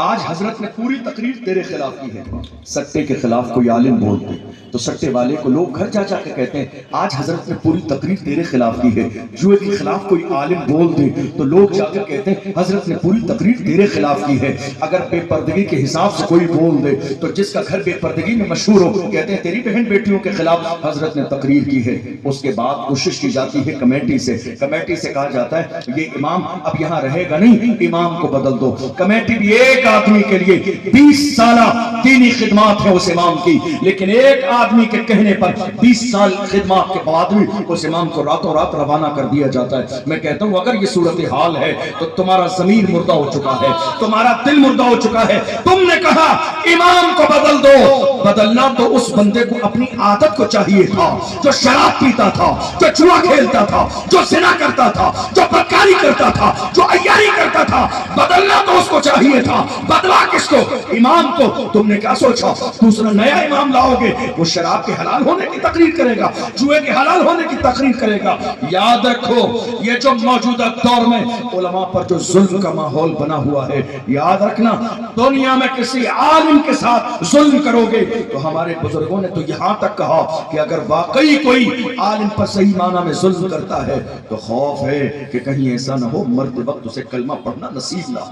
آج حضرت نے پوری تقریر تیرے خلاف کی ہے. سٹے کے خلاف کوئی عالم بولتے تو سٹے والے کو لوگ گھر جا جا کے کہتے ہیں آج حضرت نے پوری تقریر تیرے خلاف کی ہے. جوئے کے خلاف کوئی عالم بول دے تو لوگ جا کے کہتے ہیں حضرت نے پوری تقریر تیرے خلاف کی ہے. اگر بے پردگی کے حساب سے کوئی بول دے تو جس کا گھر بے پردگی میں مشہور ہو کہتے ہیں تیری بہن بیٹیوں کے خلاف حضرت نے تقریر کی ہے. اس کے بعد کوشش کی جاتی ہے کمیٹی سے کہا جاتا ہے یہ امام اب یہاں رہے گا نہیں, امام کو بدل دو. کمیٹی بھی ایک آدمی کے لیے 20 سالہ دینی خدمات ہیں اس امام کی, لیکن ایک آدمی کے کہنے پر 20 سال خدمات کے بعد بھی اس امام کو راتوں رات روانہ کر دیا جاتا ہے. میں کہتا ہوں اگر یہ صورتحال ہے تو تمہارا ضمیر مردہ ہو چکا ہے, تمہارا دل مردہ ہو چکا ہے. تم نے کہا امام کو بدل دو. بدلنا تو اس بندے کو اپنی عادت کو چاہیے تھا جو شراب پیتا تھا, جو جوا کھیلتا تھا, جو زنا کرتا تھا, جو بدکاری کرتا تھا, جو عیاری کرتا تھا. بدلنا تو اس کو چاہیے تھا. بدلا کس کو؟ امام کو. تم نے کیا سوچا دوسرا نیا امام لاؤ گے, وہ شراب کے حلال ہونے کی تقریر کرے گا, جوئے کے حلال ہونے کی تقریر کرے گا. یاد رکھو یہ جو موجودہ دور میں علماء پر جو ظلم کا ماحول بنا ہوا ہے, یاد رکھنا دنیا میں کسی عالم کے ساتھ ظلم کرو گے تو ہمارے بزرگوں نے تو یہاں تک کہا کہ اگر واقعی کوئی عالم پر صحیح معنی میں ظلم کرتا ہے تو خوف ہے کہ کہیں ایسا نہ ہو مرتے وقت اسے کلمہ پڑھنا نصیب نہ.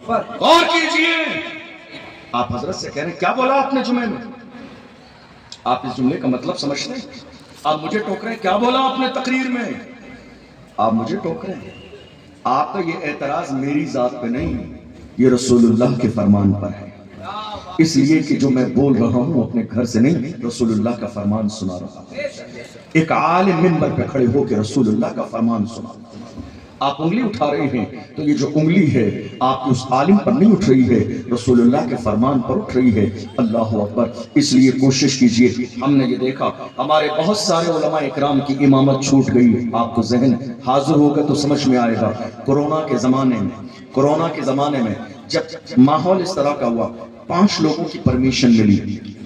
غور کیجئے, آپ حضرت سے کہہ رہے ہیں کیا بولا آپ نے جمعے میں, آپ اس جملے کا مطلب سمجھتے ہیں؟ آپ مجھے ٹوک رہے ہیں کیا بولا آپ نے تقریر میں, آپ مجھے ٹوک رہے ہیں. آپ کا یہ اعتراض میری ذات پہ نہیں, یہ رسول اللہ کے فرمان پر ہے. اس لیے کہ جو میں بول رہا ہوں اپنے گھر سے نہیں, رسول اللہ کا فرمان سنا رہا ہوں. ایک عالم منبر پہ کھڑے ہو کے رسول اللہ کا فرمان سنا. آپ انگلی اٹھا رہے ہیں تو یہ جو انگلی ہے آپ کی اس عالم پر نہیں اٹھ رہی ہے، رسول اللہ کے فرمان پر اٹھ رہی ہے۔ اللہ اکبر۔ اس لیے کوشش کیجئے، ہم نے یہ دیکھا ہمارے بہت سارے علماء اکرام کی امامت چھوٹ گئی، آپ کو ذہن حاضر ہوگا تو سمجھ میں آئے گا۔ کورونا کے زمانے میں جب ماحول اس طرح کا ہوا، 5 لوگوں کی پرمیشن ملی،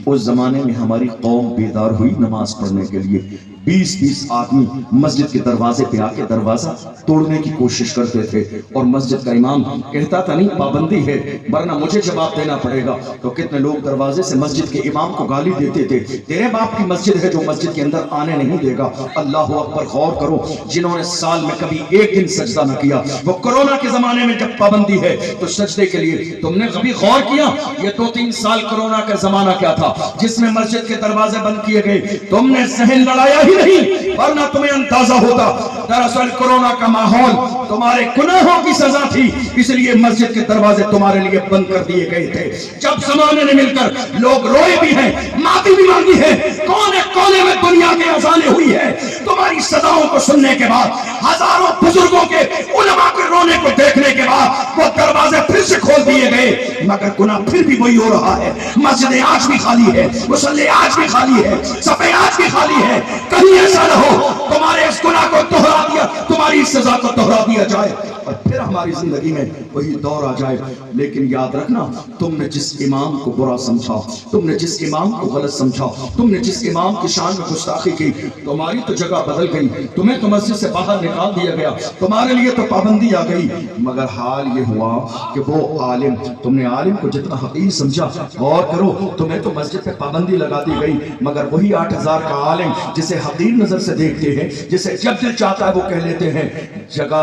اس زمانے میں ہماری قوم بیدار ہوئی نماز پڑھنے کے لیے۔ 20 آدمی مسجد کے دروازے پہ آ کے دروازہ توڑنے کی کوشش کرتے تھے، اور مسجد کا امام کہتا تھا نہیں پابندی ہے ورنہ مجھے جواب دینا پڑے گا، تو کتنے لوگ دروازے سے مسجد کے امام کو گالی دیتے تھے، تیرے باپ کی مسجد ہے جو مسجد کے اندر آنے نہیں دے گا۔ اللہ اکبر۔ غور کرو، جنہوں نے سال میں کبھی ایک دن سجدہ نہ کیا، وہ کورونا کے زمانے میں جب پابندی ہے تو سجدے کے لیے تم نے کبھی غور کیا؟ یہ 2-3 سال کورونا کا زمانہ کیا تھا جس میں مسجد کے دروازے بند کیے گئے؟ تم نے ذہن لڑایا ہی نہیں، ورنہ تمہیں اندازہ ہوتا دراصل کورونا کا ماحول تمہارے گناہوں کی سزا تھی، اس لیے مسجد کے دروازے تمہارے لیے بند کر دیے گئے تھے۔ جب زمانے نے مل کر لوگ روئے بھی ہیں، معافی بھی مانگی ہے، کونے کونے میں دنیا کے اذانیں ہوئی ہے، تمہاری صداؤں کو سننے کے بعد، ہزاروں بزرگوں کے علماء کے رونے کو دیکھنے کے بعد وہ دروازے پھر سے کھول دیے گئے، مگر گناہ پھر بھی وہی ہو رہا ہے۔ مسجدیں آج بھی خالی ہے، مصلی آج بھی خالی ہے، صفیں آج بھی خالی ہے۔ کہیں ایسا نہ ہو تمہارے اس گناہ کو دوہرا دیا، تمہاری سزا کو دوہرا دیا جائے اور پھر ہماری زندگی میں وہی دور آ جائے۔ لیکن یاد رکھنا، تم نے جس امام کو برا سمجھا، تم نے جس امام کو غلط سمجھا، تم نے جس امام کی شان میں گستاخی کی، تمہاری تو جگہ بدل گئی، تمہیں تو مسجد سے باہر نکال دیا گیا، تمہارے لیے تو پابندی آ گئی، مگر حال یہ ہوا کہ وہ عالم، تم نے عالم کو جتنا حقیر سمجھا، غور کرو، تمہیں تو مسجد پہ پابندی لگا دی گئی، مگر وہی 8000 کا عالم جسے حقیر نظر سے دیکھتے ہیں، جسے جب دل چاہتا ہے وہ کہہ لیتے ہیں، جگہ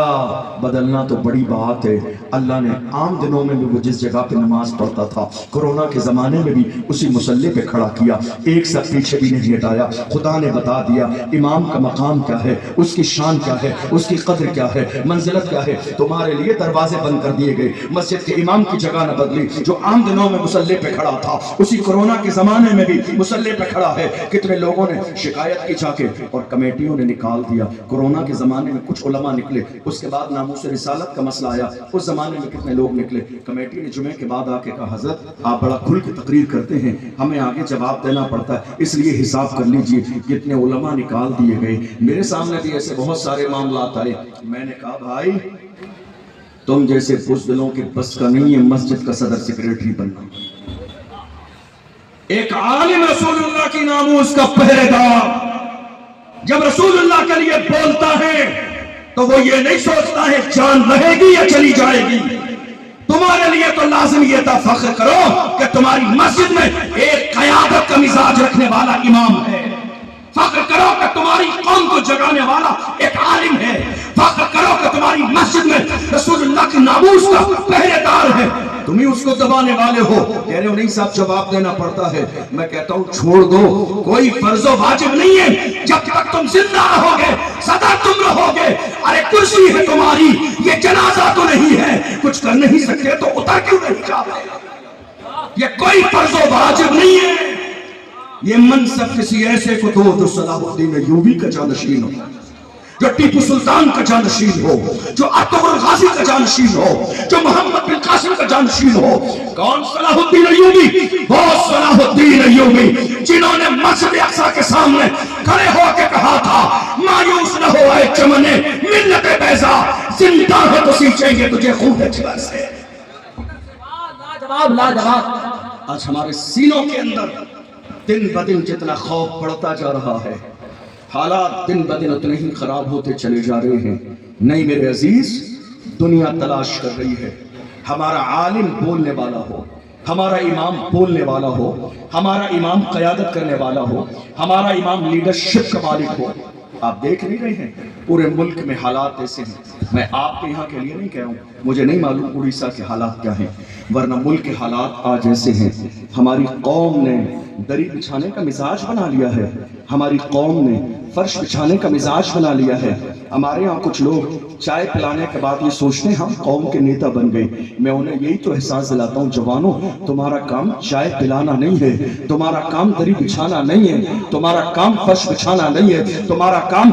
بدلنا تو بڑی بات ہے۔ اللہ نے عام دنوں میں بھی وہ جس جگہ پہ نماز پڑھتا تھا، کورونا کے زمانے میں بھی اسی مصلی پہ کھڑا کیا، ایک سب پیچھے بھی نہیں ہٹایا۔ خدا نے بتا دیا امام کا مقام کیا ہے، اس کی شان کیا ہے، اس کی قدر کیا ہے، منزلت کیا ہے۔ تمہارے لیے دروازے بند کر دیے گئے، مسجد کے امام کی جگہ نہ بدلی، جو عام دنوں میں مصلی پہ کھڑا تھا اسی کورونا کے زمانے میں بھی مصلی پہ کھڑا ہے۔ کتنے لوگوں نے شکایت کی جا کے اور کمیٹیوں نے نکال دیا۔ کورونا کے زمانے میں کچھ علماء نکلے، اس کے بعد ناموس رسالت کا مسئلہ آیا، اس زمانے میں کتنے لوگ نکلے، کمیٹی نے جمعے کے بعد آ کے کہا حضرت آپ بڑا کھل کے تقریر کرتے ہیں، ہمیں آگے جواب دینا پڑتا ہے، اس لیے حساب کر لیجئے۔ کتنے علماء نکال دیے گئے، میرے سامنے بھی ایسے بہت سارے معاملات آئے۔ میں نے کہا بھائی تم جیسے بزدلوں کے بس کا نہیں ہے مسجد کا صدر سیکریٹری بننا۔ ایک عالم رسول اللہ کی ناموس کا پہرے دار جب رسول اللہ کے لیے بولتا ہے تو وہ یہ نہیں سوچتا ہے جان رہے گی یا چلی جائے گی۔ تمہارے لیے تو لازم یہ تھا فخر کرو کہ تمہاری مسجد میں ایک قیادت کا مزاج رکھنے والا امام ہے، فخر کرو کہ تمہاری قوم کو جگانے والا ایک عالم ہے، فخر کرو کہ تمہاری مسجد میں رسول اللہ کی ناموس کا پہرے دار ہے، تم ہی اس کو دبانے والے ہو۔ کہہ رہے ہو نہیں صاحب جواب دینا پڑتا ہے، میں کہتا ہوں چھوڑ دو، کوئی فرض و واجب نہیں ہے، جب تک تم زندہ رہو گے صدر تم رہو گے۔ ارے کرسی ہے تمہاری، یہ جنازہ تو نہیں ہے، کچھ کر نہیں سکتے تو اتر کیوں نہیں جاتے؟ یہ کوئی فرض و واجب نہیں ہے، یہ منصب کسی ایسے کو دو جو صلاح الدین ایوبی کا جانشین ہو، جو ٹیپو سلطان کا جانشین ہو، جو ارطغرل غازی کا جانشین ہو، جو محمد بن قاسم کا جانشین ہو۔ کون صلاح الدین ایوبی؟ وہ صلاح الدین ایوبی جنہوں نے مسجد اقصی کے سامنے کھڑے ہو کے کہا تھا مایوس نہ ہو اے چمنے ملت بیضا، زندہ ہے تو سینچیں گے تجھے خون جگر سے۔ لاجواب۔ آج ہمارے سینوں کے اندر دن بدن جتنا خوف بڑھتا جا رہا ہے، حالات دن بدن اتنے ہی خراب ہوتے چلے جا رہے ہیں۔ نہیں میرے عزیز، دنیا تلاش کر رہی ہے ہمارا عالم بولنے والا ہو، ہمارا امام بولنے والا ہو، ہمارا امام قیادت کرنے والا ہو، ہمارا امام لیڈرشپ کا مالک ہو۔ آپ دیکھ نہیں رہے ہیں پورے ملک میں حالات ایسے ہیں، میں آپ کے یہاں کے لیے نہیں کہہ رہا ہوں، مجھے نہیں معلوم اڑیسہ کے حالات کیا ہیں، ورنہ ملک کے حالات آج ایسے ہیں۔ ہماری قوم نے دری بچھانے کا مزاج بنا لیا ہے، ہماری قوم نے فرش بچھانے کا مزاج بنا لیا ہے۔ ہمارے یہاں کچھ لوگ چائے پلانے کے بعد یہ سوچتے ہیں ہم قوم کے نیتا بن گئے۔ میں انہیں یہی تو احساس دلاتا ہوں جوانوں، تمہارا کام چائے پلانا نہیں ہے، تمہارا کام دری بچھانا نہیں ہے، تمہارا کام فرش بچھانا نہیں ہے، تمہارا کام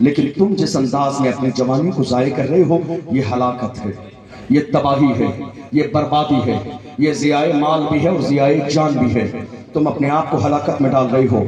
لیکن تم جس انداز میں اپنی جوانی کو ضائع کر رہے ہو یہ ہلاکت ہے، یہ تباہی ہے، یہ بربادی ہے، یہ ضیاء مال بھی ہے اور ضیاء جان بھی ہے۔ تم اپنے آپ کو ہلاکت میں ڈال رہے ہو۔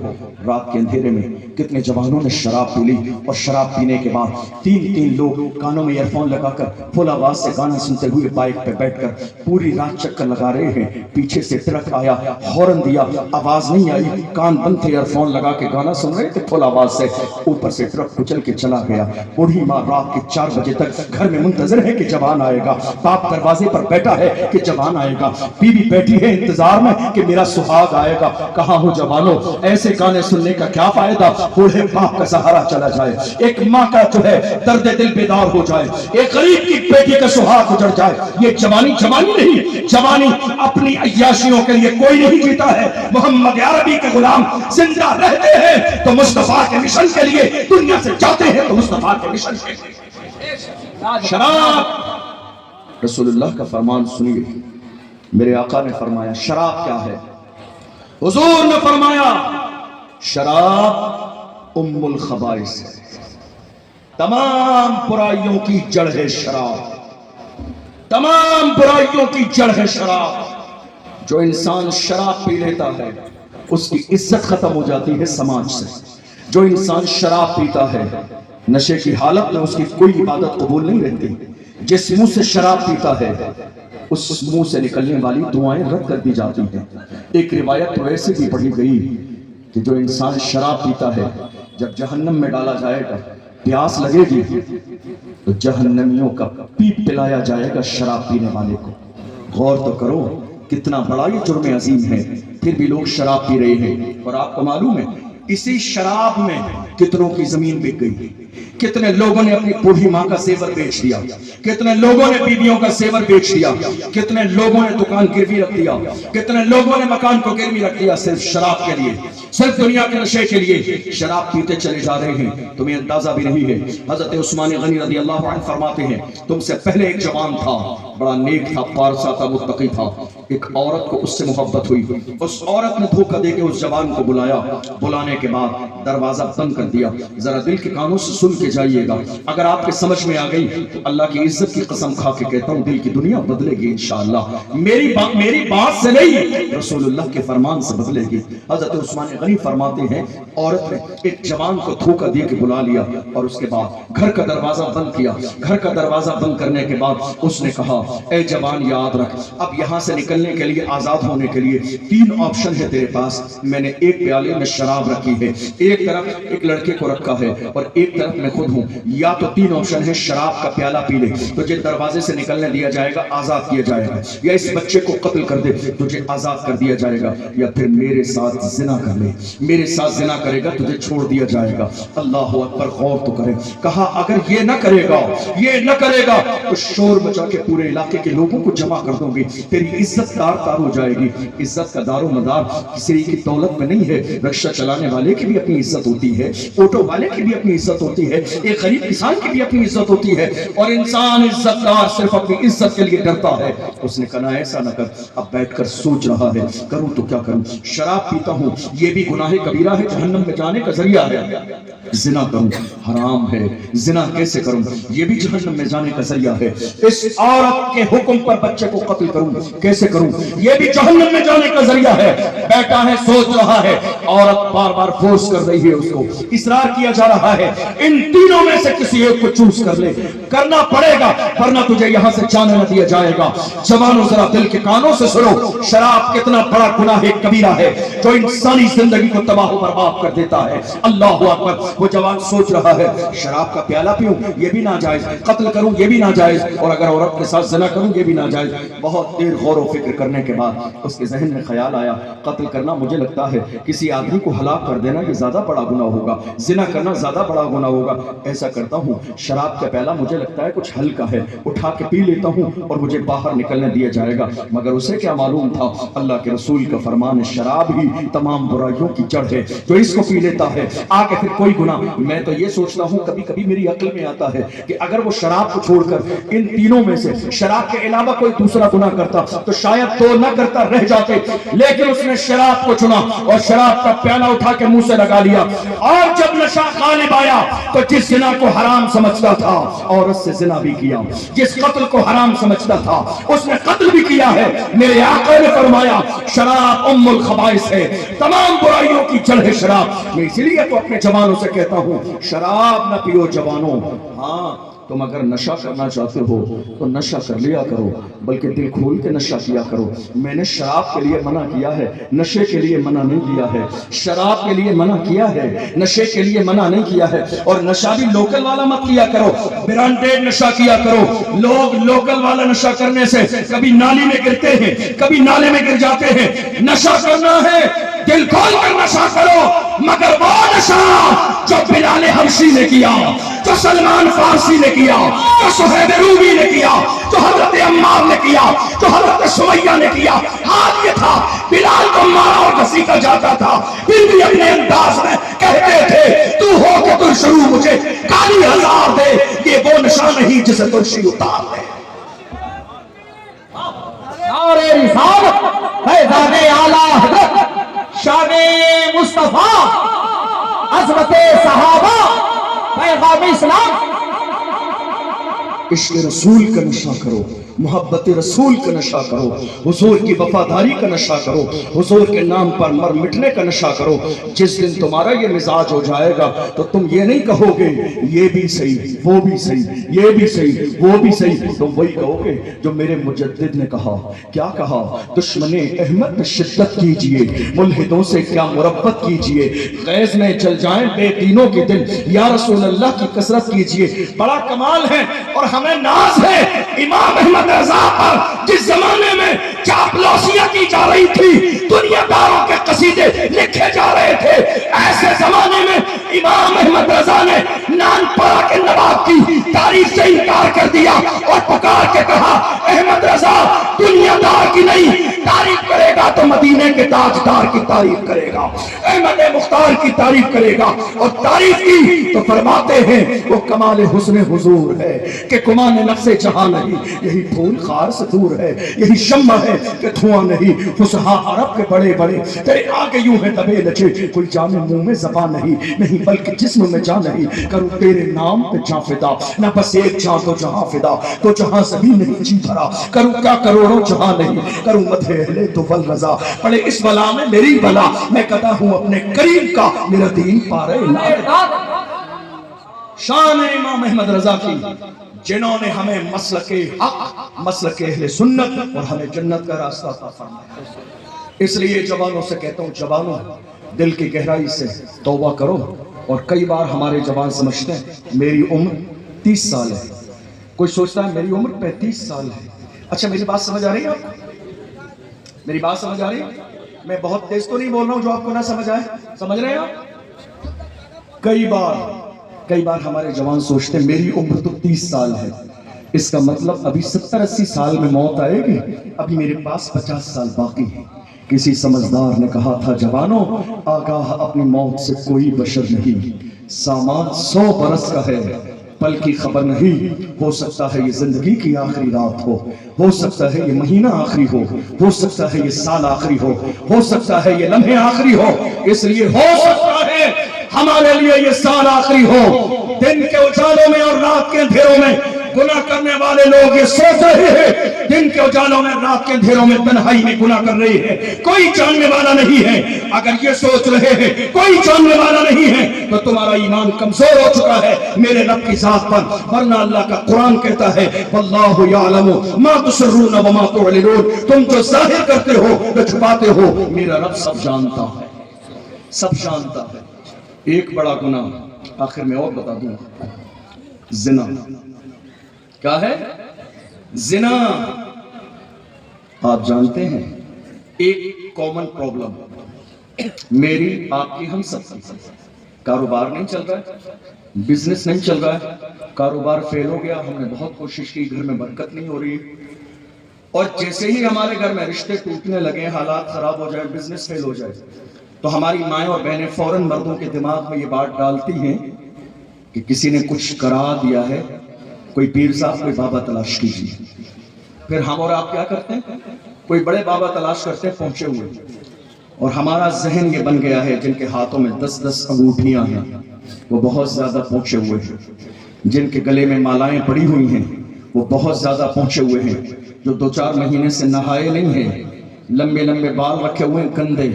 رات کے اندھیرے میں کتنے جوانوں نے شراب پی لی اور شراب پینے کے بعد تین لوگ کانوں میں ایئر فون لگا کر فل آواز سے گانا سنتے ہوئے بائک پہ بیٹھ کر پوری رات چکر لگا رہے ہیں۔ پیچھے سے ٹرک آیا، ہارن دیا، آواز نہیں آئی، کان بند تھے، ایئر فون لگا کے گانا سن رہے تھے فل آواز سے، اوپر سے ٹرک کچل کے چلا گیا۔ بوڑھی ماں رات کے 4 بجے تک گھر میں منتظر ہے کہ جوان آئے گا، باپ دروازے پر بیٹھا ہے کہ جوان آئے گا، بیوی بیٹھی ہے انتظار میں کہ میرا سہاگ آئے گا۔ کہاں ہو جوانوں؟ ایسے گانے سننے کا کیا فائدہ؟ بوڑھے باپ کا سہارا چلا جائے، ایک ماں کا جو ہے درد دل بیدار ہو جائے، ایک غریب کی بیٹی کا سہاگ اجڑ جائے۔ یہ جوانی نہیں، جوانی اپنی عیاشیوں کے لیے کوئی نہیں جیتا ہے۔ محمد عربی کے غلام زندہ رہتے ہیں تو مصطفیٰ کے مشن کے لیے، دنیا سے جاتے ہیں تو مصطفیٰ کے مشن کے لیے۔ شراب، رسول اللہ کا فرمان سنیے، میرے آقا نے فرمایا شراب کیا ہے؟ حضور نے فرمایا شراب ام الخبائث ہے، تمام برائیوں کی جڑ ہے شراب، تمام برائیوں کی جڑ ہے شراب۔ جو انسان شراب پی لیتا ہے اس کی عزت ختم ہو جاتی ہے سماج سے۔ جو انسان شراب پیتا ہے نشے کی حالت میں اس کی کوئی عبادت قبول نہیں رہتی۔ جس منہ سے شراب پیتا ہے اس منہ سے نکلنے والی دعائیں رد کر دی جاتی ہیں۔ ایک روایت تو ایسے بھی پڑھی گئی کہ جو انسان شراب پیتا ہے جب جہنم میں ڈالا جائے گا، پیاس لگے گی تو جہنمیوں کا پیپ پلایا جائے گا شراب پینے والے کو۔ غور تو کرو کتنا بڑا یہ جرم عظیم ہے، پھر بھی لوگ شراب پی رہے ہیں۔ اور آپ کو معلوم ہے اسی شراب میں کتنوں کی زمین بک گئی، کتنے لوگوں نے اپنی بوڑھی ماں کا زیور بیچ دیا، کتنے لوگوں نے بیویوں کا زیور بیچ دیا، کتنے لوگوں نے دکان گروی رکھ دیا، کتنے لوگوں نے مکان کو گروی رکھ دیا صرف شراب کے لیے، صرف دنیا کے نشے کے لیے شراب پیتے چلے جا رہے ہیں۔ تمہیں اندازہ بھی نہیں ہے، حضرت عثمان غنی رضی اللہ عنہ فرماتے ہیں تم سے پہلے ایک جوان تھا، بڑا نیک تھا، پارسا تھا، متقی تھا، ایک عورت کو اس سے محبت ہوئی، اس عورت نے دھوکہ دے کے اس جوان کو بلایا، بلانے کے بعد دروازہ بند کر دیا۔ ذرا دل کے کانوں سے سن کے جائیے گا، اگر آپ کے سمجھ میں آ گئی تو اللہ کی عزت کی قسم کھا کے کہتا ہوں دل کی دنیا بدلے گی انشاءاللہ۔ میری بات سے نہیں، رسول اللہ کے فرمان سے بدلے گی۔ حضرت عثمان غنی فرماتے ہیں عورت نے ایک جوان کو دھوکہ دے کے بلا لیا اور اس کے بعد گھر کا دروازہ بند کیا۔ گھر کا دروازہ بند کرنے کے بعد اس نے کہا اے جوان یاد رکھ، اب یہاں سے نکلنے کے لیے، آزاد ہونے کے لیے 3 آپشن ہے تیرے پاس۔ میں نے ایک پیالے میں شراب رکھی ہے، ایک طرف ایک لڑکے کو رکھا ہے اور ایک طرف میں خود ہوں، یا تو 3 آپشن ہے شراب کا پیالہ پی لے تجھے دروازے سے نکلنے دیا جائے گا، آزاد کیا جائے گا، یا اس بچے کو قتل کر دے تجھے آزاد کر دیا جائے گا، یا پھر میرے ساتھ زنا کر لے، میرے ساتھ زنا کرے گا تجھے چھوڑ دیا جائے گا۔ اللہ اکبر، غور تو کرے۔ کہا اگر یہ نہ کرے گا، یہ نہ کرے گا تو شور بچا کے پورے علاقے کے لوگوں کو جمع کر دوں گی، تیری عزت تار ہو جائے گی۔ عزت کا دار و مدار کسی کی دولت میں نہیں ہے، رکشہ چلانے والے کی بھی اپنی عزت ہوتی ہے، آٹو والے کی بھی اپنی عزت ہوتی ہے، ایک غریب کسان کی بھی اپنی عزت ہوتی ہے، اور انسان عزت دار صرف اپنی عزت کے لیے ڈرتا ہے۔ اس نے کہا ایسا نہ کر، اب بیٹھ کر سوچ رہا ہے کروں تو کیا کروں، شراب پیتا ہوں یہ بھی گناہ کبیرہ ہے، جہنم میں جانے کا ذریعہ ہے، زنا کروں حرام ہے، زنا کیسے کروں یہ بھی جہنم میں جانے کا ذریعہ ہے، اس عورت کے حکم پر بچے کو قتل کروں کیسے کروں یہ بھی جہنم میں جانے کا ذریعہ ہے۔ بیٹا ہے سوچ رہا ہے، عورت بار بار فورس کر رہی ہے، اس کو اصرار کیا جا رہا ہے ان تینوں میں سے کسی ایک کو چوز کر لے، کرنا پڑے گا ورنہ تجھے یہاں سے جانے نہ دیا جائے گا۔ جوانوں ذرا دل کے کانوں سے سنو، شراب کتنا بڑا گناہ کبیرہ ہے جو انسانی زندگی کو تباہ و برباد کر دیتا ہے۔ اللہ اکبر، وہ جوان سوچ رہا ہے شراب کا پیالہ پیوں یہ بھی ناجائز، قتل کروں یہ بھی ناجائز، اور اگر عورت کے ساتھ زنا کروں یہ بھی ناجائز۔ بہت دیر غور و فکر کرنے کے بعد اس کے ذہن میں خیال آیا قتل کرنا مجھے لگتا ہے کسی آدمی کو ہلاک کر دینا یہ زیادہ بڑا گناہ ہوگا، زنا کرنا زیادہ بڑا گناہ ہوگا۔ ایسا کرتا ہوں شراب کا پیالہ مجھے لگتا ہے کچھ ہلکا ہے، اٹھا کے پی لیتا ہوں اور مجھے باہر نکلنے دیا جائے گا۔ مگر اسے کیا معلوم تھا اللہ کے رسول کا فرمان ہے شراب ہی تمام برائیوں کی جڑ ہے، جو اس کو پی لیتا ہے آگے پھر کوئی گناہ۔ میں تو یہ سوچتا ہوں کبھی کبھی میری عقل میں آتا ہے کہ اگر وہ شراب کو چھوڑ کر ان تینوں میں سے شراب کے علاوہ کوئی دوسرا گناہ کرتا تو شاید شاید تو نہ کرتا رہ جاتے، لیکن اس نے شراب کو چنا اور شراب کا پیالہ اٹھا کے منہ سے لگا لیا، اور جب نشہ غالب آیا تو جس زنا کو حرام سمجھتا تھا عورت سے زنا بھی کیا، جس قتل کو حرام سمجھتا تھا اس نے قتل بھی کیا ہے۔ میرے آقا نے فرمایا شراب ام الخبائث ہے، تمام برائیوں کی جڑ ہے شراب۔ میں اسی لیے تو اپنے جوانوں سے کہتا ہوں شراب نہ پیو جوانوں، ہاں تم اگر نشہ کرنا چاہتے ہو تو نشہ کر لیا کرو، بلکہ دل کھول کے نشہ کیا کرو۔ میں نے شراب کے لیے منع کیا ہے، نشے کے لیے منع نہیں کیا ہے۔ شراب کے لیے منع کیا ہے، نشے کے لیے منع نہیں کیا ہے۔ اور نشہ بھی لوکل والا مت کیا کرو، برانڈیڈ نشہ کیا کرو۔ لوگ لوکل والا نشہ کرنے سے کبھی نالی میں گرتے ہیں، کبھی نالے میں گر جاتے ہیں۔ نشہ کرنا ہے دل کھول کر نشہ کرو، مگر وہ نشہ جو بلال حبشی نے کیا، جو سلمان فارسی نے کیا، جو صہیب رومی نے کیا، جو حضرت عمار نے کیا، جو حضرت سمیہ نے کیا۔ حال یہ تھا بلال کو مارا اور گھسیٹا جاتا تھا، پھر بھی اپنے انداز میں کہتے تھے تو ہو کہ تو شروع مجھے کالی ہزار دے، یہ وہ نشہ نہیں جسے ترشی اتار دے۔ نعرہ رسالت، فیضان اعلیٰ حضرت، شان مصطفیٰ، عظمت صحابہ، پیغام اسلام۔ عشق رسول کا نشہ کرو، محبت رسول کا نشہ کرو، حضور کی وفاداری کا نشہ کرو، حضور کے نام پر مر مٹنے کا نشہ کرو۔ جس دن تمہارا یہ مزاج ہو جائے گا تو تم یہ نہیں کہو گے یہ بھی صحیح، وہ بھی صحیح، یہ بھی صحیح، وہ بھی صحیح، تم وہی کہو گے جو میرے مجدد نے کہا۔ کیا کہا؟ دشمن احمد پہ شدت کیجئے، ملحدوں سے کیا مربت کیجئے، غیظ میں جل جائیں بے دینوں کے دل، یا رسول اللہ کی کثرت کیجئے۔ بڑا کمال ہے اور ہمیں ناز ہے امام احمد رضا پر، جس زمانے میں چاپلوسیاں کی جا رہی تھی، دنیا داروں کے قصیدے لکھے جا رہے تھے، ایسے زمانے میں امام احمد رضا نے نان پورا کے نواب کی تعریف سے انکار کر دیا اور پکار کے کہا احمد رضا دنیا دار کی نہیں تعریف کرے گا تو مدینے کے تاجدار کی تعریف کرے گا، احمد مختار کی تعریف کرے گا۔ اور تعریف کی تو فرماتے ہیں وہ کمال حسن حضور ہے کہ کمان نفس جہاں نہیں، یہی پھول خار سے دور ہے، یہی شمع ہے کہ دھواں نہیں، فصحا عرب کے بڑے بڑے تیرے آگے یوں ہے دبے لچے، کوئی جان منہ میں زبان نہیں بلکہ جسم میں جان نہیں، کروں تیرے نام پہ جاں فدا، نہ بس ایک جاں تو جہاں فدا، تو جہاں سے بھی نہیں جی بھرا، کروں کیا کروڑوں جہاں نہیں، کروں مدح اہل تو ول رضا، پڑے اس بلا میں میری بلا، میں قطع ہوں اپنے قریب کا، میرا دین پارے لا۔ شان امام احمد رضا کی، جنہوں نے ہمیں مسلک حق، مسلک اہل سنت اور ہمیں جنت کا راستہ عطا فرمایا۔ اس لیے جوانوں سے کہتا ہوں جوانوں دل کی گہرائی سے توبہ کرو۔ اور کئی بار ہمارے جوان سمجھتے ہیں میری عمر 30 سال ہے، کوئی سوچتا ہے میری عمر 35 سال ہے۔ اچھا میری بات سمجھ آ رہی ہے آپ کو؟ میری بات سمجھ آ رہی ہے؟ میں بہت تیز تو نہیں بول رہا ہوں جو آپ کو نہ سمجھ آئے، سمجھ رہے ہیں آپ؟ کئی بار ہمارے جوان سوچتے ہیں میری عمر تو 30 سال ہے، اس کا مطلب ابھی 70-80 سال میں موت آئے گی، ابھی میرے پاس 50 سال باقی ہے۔ کسی سمجھدار نے کہا تھا جوانوں آگاہ اپنی موت سے کوئی بشر نہیں، سامان 100 برس کا ہے، پل کی خبر نہیں، ہو سکتا ہے یہ زندگی کی آخری رات ہو سکتا ہے یہ مہینہ آخری ہو سکتا ہے یہ سال آخری ہو سکتا ہے یہ لمحے آخری ہو، اس لیے ہو سکتا ہے ہمارے لیے یہ سال آخری ہو۔ دن کے اجالوں میں اور رات کے اندھیروں میں گناہ کرنے والے لوگ یہ سوچ رہے ہیں، دن کے اجالوں میں رات کے اندھیروں میں تنہائی میں گناہ کر رہے ہیں، کوئی جاننے والا نہیں ہے۔ اگر یہ سوچ رہے ہیں کوئی جاننے والا نہیں ہے تو تمہارا ایمان کمزور ہو چکا ہے میرے رب کی ذات پر، ورنہ اللہ کا قرآن کہتا ہے واللہ یعلم ما تسرون وما تعلنون، تم جو ظاہر کرتے ہو جو چھپاتے ہو میرا رب سب جانتا ہے، سب جانتا ہے۔ ایک بڑا گناہ آخر میں اور بتا دوں، زنا۔ کیا ہے؟ زنا۔ آپ جانتے ہیں ایک کامن پرابلم میری آپ کی ہم سب کی، کاروبار نہیں چل رہا ہے، بزنس نہیں چل رہا ہے، کاروبار فیل ہو گیا، ہم نے بہت کوشش کی، گھر میں برکت نہیں ہو رہی، اور جیسے ہی ہمارے گھر میں رشتے ٹوٹنے لگے، حالات خراب ہو جائے، بزنس فیل ہو جائے، تو ہماری مائیں اور بہنیں فوراً مردوں کے دماغ میں یہ بات ڈالتی ہیں کہ کسی نے کچھ کرا دیا ہے، کوئی پیر صاحب کوئی بابا تلاش کیجیے۔ پھر ہم اور آپ کیا کرتے ہیں؟ کوئی بڑے بابا تلاش کرتے پہنچے ہوئے، اور ہمارا ذہن یہ بن گیا ہے جن کے ہاتھوں میں 10 انگوٹھیاں ہیں وہ بہت زیادہ پہنچے ہوئے ہیں، جن کے گلے میں مالائیں پڑی ہوئی ہیں وہ بہت زیادہ پہنچے ہوئے ہیں، جو 2-4 مہینے سے نہائے نہیں ہیں، لمبے لمبے بال رکھے ہوئے ہیں گندے،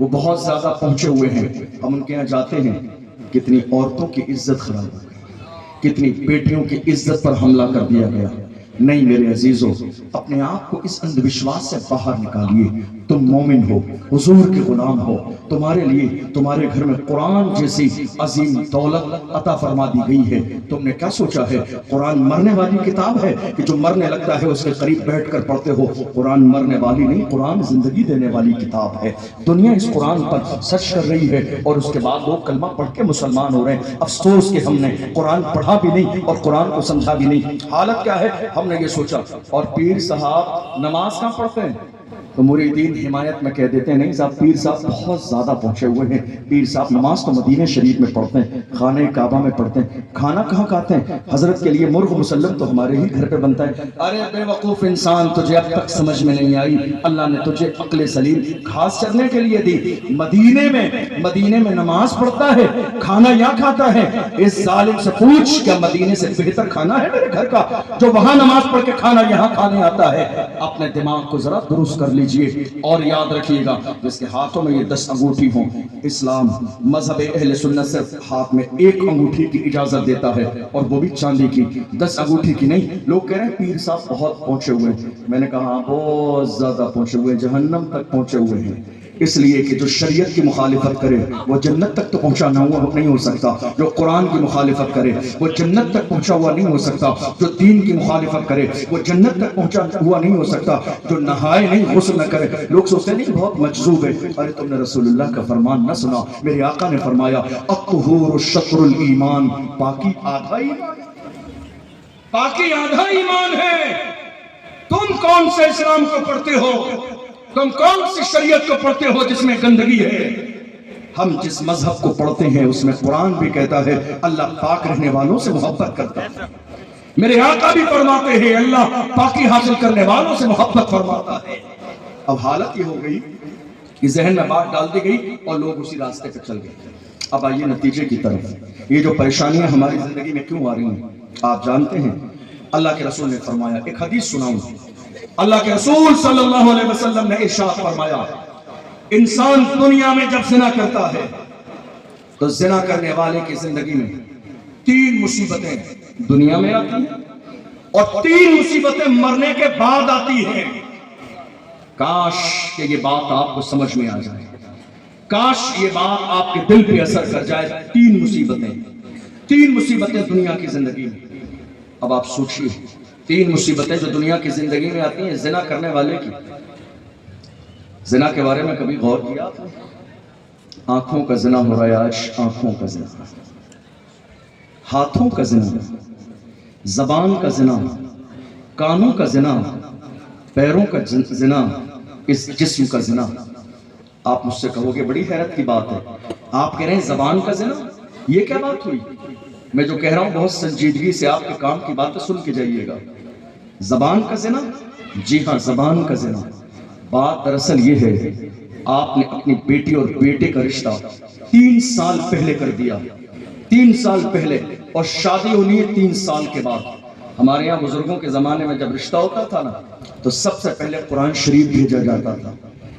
وہ بہت زیادہ پہنچے ہوئے ہیں۔ ہم ان کے یہاں جاتے ہیں، کتنی عورتوں کی عزت خراب ہو گئی، کتنی بیٹیوں کی عزت پر حملہ کر دیا گیا۔ نہیں میرے عزیزوں، اپنے آپ کو اس اندھ وشواس سے باہر نکالیے، تم مومن ہو، حضور کے غلام ہو، تمہارے لیے تمہارے گھر میں قرآن جیسی عظیم دولت عطا فرما دی گئی ہے۔ تم نے کیا سوچا ہے قرآن مرنے والی کتاب ہے کہ جو مرنے لگتا ہے اس کے قریب بیٹھ کر پڑھتے ہو؟ قرآن مرنے والی نہیں، قرآن زندگی دینے والی کتاب ہے۔ دنیا اس قرآن پر سرچ کر رہی ہے اور اس کے بعد لوگ کلمہ پڑھ کے مسلمان ہو رہے ہیں۔ افسوس کہ ہم نے قرآن پڑھا بھی نہیں اور قرآن کو سمجھا بھی نہیں۔ حالت کیا ہے؟ ہم نے یہ سوچا، اور پیر صاحب نماز کہاں پڑھتے ہیں؟ تو مریدین حمایت میں کہہ دیتے ہیں نہیں صاحب، پیر صاحب بہت زیادہ پہنچے ہوئے ہیں، پیر صاحب نماز تو مدینہ شریف میں پڑھتے ہیں، خانہ کعبہ میں پڑھتے ہیں، کھانا کہاں کھاتے ہیں؟ حضرت کے لیے مرغ مسلم تو ہمارے ہی گھر پہ بنتا ہے۔ ارے بے وقوف انسان، تجھے اب تک سمجھ میں نہیں آئی، اللہ نے تجھے عقل سلیم گھاس چرنے کے لیے دی، مدینے میں نماز پڑھتا ہے، کھانا یہاں کھاتا ہے۔ اس ظالم سے پوچھ کیا مدینے سے بہتر کھانا ہے میرے گھر کا، جو وہاں نماز پڑھ کے کھانا یہاں کھانے آتا ہے؟ اپنے دماغ کو ذرا درست کر لیجئے اور یاد رکھیے گا، جس کے ہاتھوں میں یہ 10 انگوٹھی ہوں، اسلام مذہب اہل سنت صرف ہاتھ میں 1 انگوٹھی کی اجازت دیتا ہے، اور وہ بھی چاندی کی، 10 انگوٹھی کی نہیں۔ لوگ کہہ رہے ہیں پیر صاحب بہت پہنچے ہوئے ہیں، میں نے کہا بہت زیادہ پہنچے ہوئے ہیں، جہنم تک پہنچے ہوئے ہیں، اس لیے کہ جو شریعت کی مخالفت کرے وہ جنت تک تو پہنچا نہیں ہو سکتا، جو قرآن کی مخالفت کرے وہ جنت تک پہنچا ہوا نہیں ہو سکتا، جو دین کی مخالفت کرے وہ جنت تک پہنچا ہوا نہیں ہو سکتا، جو نہائے نہیں غسل نہ کرے۔ لوگ سوچتے نہیں بہت مجذوب ہے، ارے تم نے رسول اللہ کا فرمان نہ سنا؟ میرے آقا نے فرمایا الطہور شطر الایمان، پاکی آدھا ایمان، پاکی آدھا ایمان ہے۔ تم کون سے اسلام کو پڑھتے ہو؟ تم کون سی شریعت کو پڑھتے ہو جس میں گندگی ہے؟ ہم جس مذہب کو پڑھتے ہیں اس میں قرآن بھی کہتا ہے اللہ پاک رہنے والوں سے محبت کرتا ہے، میرے آقا بھی فرماتے ہیں اللہ پاکی حاصل کرنے والوں سے محبت فرماتا ہے۔ اب حالت یہ ہو گئی کہ ذہن میں بات ڈال دی گئی اور لوگ اسی راستے پہ چل گئے۔ اب آئیے نتیجے کی طرف، یہ جو پریشانیاں ہماری زندگی میں کیوں آ رہی ہیں آپ جانتے ہیں؟ اللہ کے رسول نے فرمایا، ایک حدیث سناؤں، اللہ کے رسول صلی اللہ علیہ وسلم نے ارشاد فرمایا، انسان دنیا میں جب زنا کرتا ہے تو زنا کرنے والے کی زندگی میں 3 مصیبتیں دنیا میں آتی ہیں اور 3 مصیبتیں مرنے کے بعد آتی ہیں۔ کاش کہ یہ بات آپ کو سمجھ میں آ جائے، کاش یہ بات آپ کے دل پہ اثر کر جائے۔ 3 مصیبتیں دنیا کی زندگی میں۔ اب آپ سوچئے 3 مصیبتیں جو دنیا کی زندگی میں آتی ہیں زنا کرنے والے کی۔ زنا کے بارے میں کبھی غور کیا آپ نے؟ آنکھوں کا زنا ہو رہا ہے آج، آنکھوں کا زنا، ہاتھوں کا زنا، زبان کا زنا، کانوں کا زنا، پیروں کا زنا، اس جسم کا زنا۔ آپ مجھ سے کہو گے بڑی حیرت کی بات ہے، آپ کہہ رہے ہیں زبان کا زنا، یہ کیا بات ہوئی؟ میں جو کہہ رہا ہوں بہت سنجیدگی سے آپ کے کام کی باتیں سن کے جائیے گا۔ زبان کا زنا، جی ہاں زبان کا زنا۔ بات دراصل یہ ہے، آپ نے اپنی بیٹی اور بیٹے کا رشتہ 3 سال پہلے کر دیا، 3 سال پہلے، اور شادی ہونی ہے 3 سال کے بعد۔ ہمارے یہاں بزرگوں کے زمانے میں جب رشتہ ہوتا تھا نا تو سب سے پہلے قرآن شریف بھیجا جاتا تھا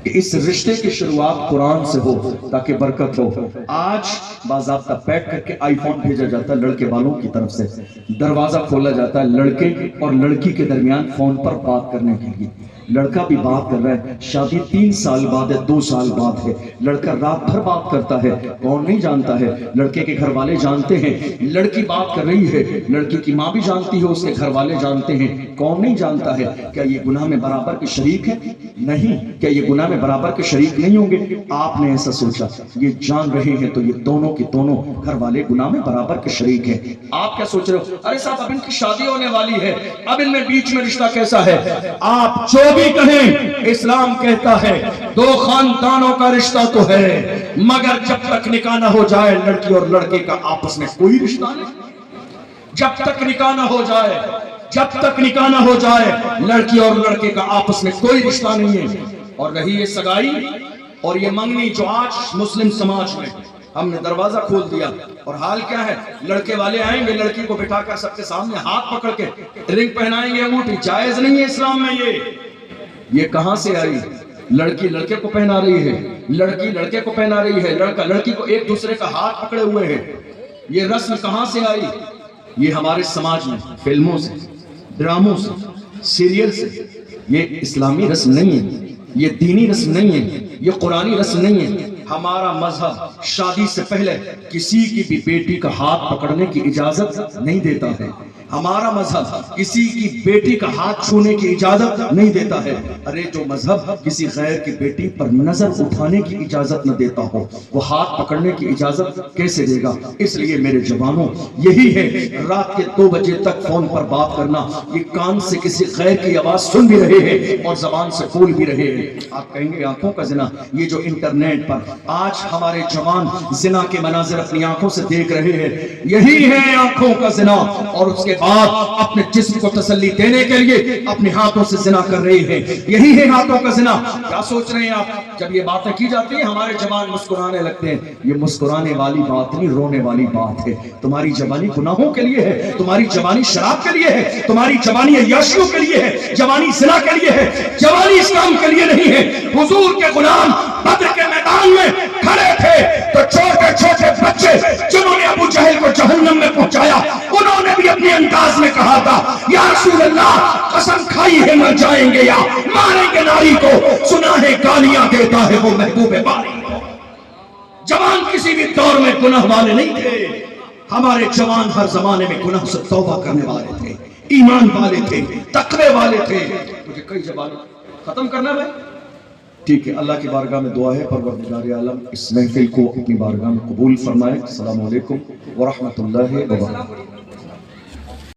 کہ اس رشتے کی شروعات قرآن سے ہو تاکہ برکت ہو۔ آج باضابطہ پیک کر کے آئی فون بھیجا جاتا ہے لڑکے والوں کی طرف سے، دروازہ کھولا جاتا ہے لڑکے اور لڑکی کے درمیان فون پر بات کرنے کے لیے۔ لڑکا بھی بات کر رہا ہے، شادی 3 سال بعد ہے، 2 سال بعد ہے، لڑکا رات بھر بات کرتا ہے، کون نہیں جانتا ہے؟ لڑکے کے گھر والے جانتے ہیں، لڑکی بات کر رہی ہے، لڑکی کی ماں بھی جانتی ہے، اس کے گھر والے جانتے ہیں، کون نہیں جانتا ہے؟ کیا یہ گناہ میں برابر کے شریک ہے؟ نہیں۔ کیا یہ گناہ میں برابر کے شریک نہیں ہوں گے؟ آپ نے ایسا سوچا، یہ جان رہے ہیں تو یہ دونوں کی دونوں گھر والے گناہ میں برابر کے شریک ہیں۔ آپ کیا سوچ رہے ہو؟ ارے صاحب اب ان کی شادی ہونے والی ہے، اب ان میں بیچ میں رشتہ کیسا ہے؟ آپ جو بھی کہیں، اسلام کہتا ہے 2 خاندانوں کا رشتہ تو ہے، مگر جب تک نکاح نہ ہو جائے لڑکی اور لڑکے کا آپس میں کوئی رشتہ نہیں۔ جب تک نکاح نہ ہو جائے جب تک نکاح نہ ہو جائے لڑکی اور لڑکے کا آپس میں کوئی رشتہ نہیں ہے. اور رہی یہ سگائی اور یہ منگنی جو آج مسلم سماج میں ہم نے دروازہ کھول دیا، اور حال کیا ہے، لڑکے والے آئیں گے لڑکی کو بٹھا کر سب کے سامنے ہاتھ پکڑ کے رنگ پہنائیں گے انگوٹھی. جائز نہیں ہے اسلام میں. یہ کہاں سے آئی؟ لڑکی لڑکے کو پہنا رہی ہے، لڑکی لڑکے کو پہنا رہی ہے، لڑکا لڑکی کو ایک دوسرے کا ہاتھ پکڑے ہوئے ہیں. یہ رسم کہاں سے آئی؟ یہ ہمارے سماج میں فلموں سے، ڈراموں سے، سیریل سے. یہ اسلامی رسم نہیں ہے، یہ دینی رسم نہیں ہے، یہ قرآنی رسم نہیں ہے. ہمارا مذہب شادی سے پہلے کسی کی بھی بیٹی کا ہاتھ پکڑنے کی اجازت نہیں دیتا ہے. ہمارا مذہب کسی کی بیٹی کا ہاتھ چھونے کی اجازت نہیں دیتا ہے. ارے جو مذہب کسی غیر کی بیٹی پر نظر اٹھانے کی اجازت نہ دیتا ہو وہ ہاتھ پکڑنے کی اجازت کیسے دے گا؟ اس لیے میرے جوانوں یہی ہے، رات کے 2 بجے تک فون پر بات کرنا، یہ کان سے کسی غیر کی آواز سن بھی رہے ہیں اور زبان سے بول بھی رہے ہیں. آپ کہیں گے آنکھوں کا زنا، یہ جو انٹرنیٹ پر آج ہمارے جوان زنا کے مناظر اپنی آنکھوں سے دیکھ رہے ہیں، یہی ہے آنکھوں کا زنا. اور اس کے بعد اپنے جسم کو تسلی دینے کے لیے اپنے ہاتھوں سے زنا کر رہے ہیں، یہی ہے ہاتھوں کا زنا. کیا سوچ رہے ہیں آپ؟ جب یہ باتیں کی جاتی ہیں ہمارے جوان مسکرانے لگتے ہیں. یہ مسکرانے والی بات نہیں، رونے والی بات ہے. تمہاری جوانی گناہوں کے لیے ہے، تمہاری جوانی شراب کے لیے ہے، تمہاری جوانی عیاشیوں کے لیے ہے، جوانی زنا کے لیے ہے، جوانی اسلام کے لیے نہیں ہے. حضور کے غلام بدر کے میدان میں کھڑے تھے تو چھوٹے چھوٹے بچے جنہوں نے ابو جہل کو جہنم میں پہنچایا انہوں نے بھی اپنے انداز میں کہا تھا یا رسول اللہ قسم کھائی ہے مر جائیں گے یا ماریں گے ناری کو، سنا ہے گالیاں دیتا ہے وہ محبوب باری کو. جوان کسی بھی دور میں گناہ والے نہیں تھے. ہمارے جوان ہر زمانے میں گناہ سے توبہ کرنے والے تھے، ایمان والے تھے، تقوی والے تھے. مجھے کئی زبان ختم کرنا ہے. ٹھیک ہے، اللہ کی بارگاہ میں دعا ہے پروردگار عالم اس محفل کو اپنی بارگاہ میں قبول فرمائے. السلام علیکم ورحمۃ اللہ وبرکاتہ.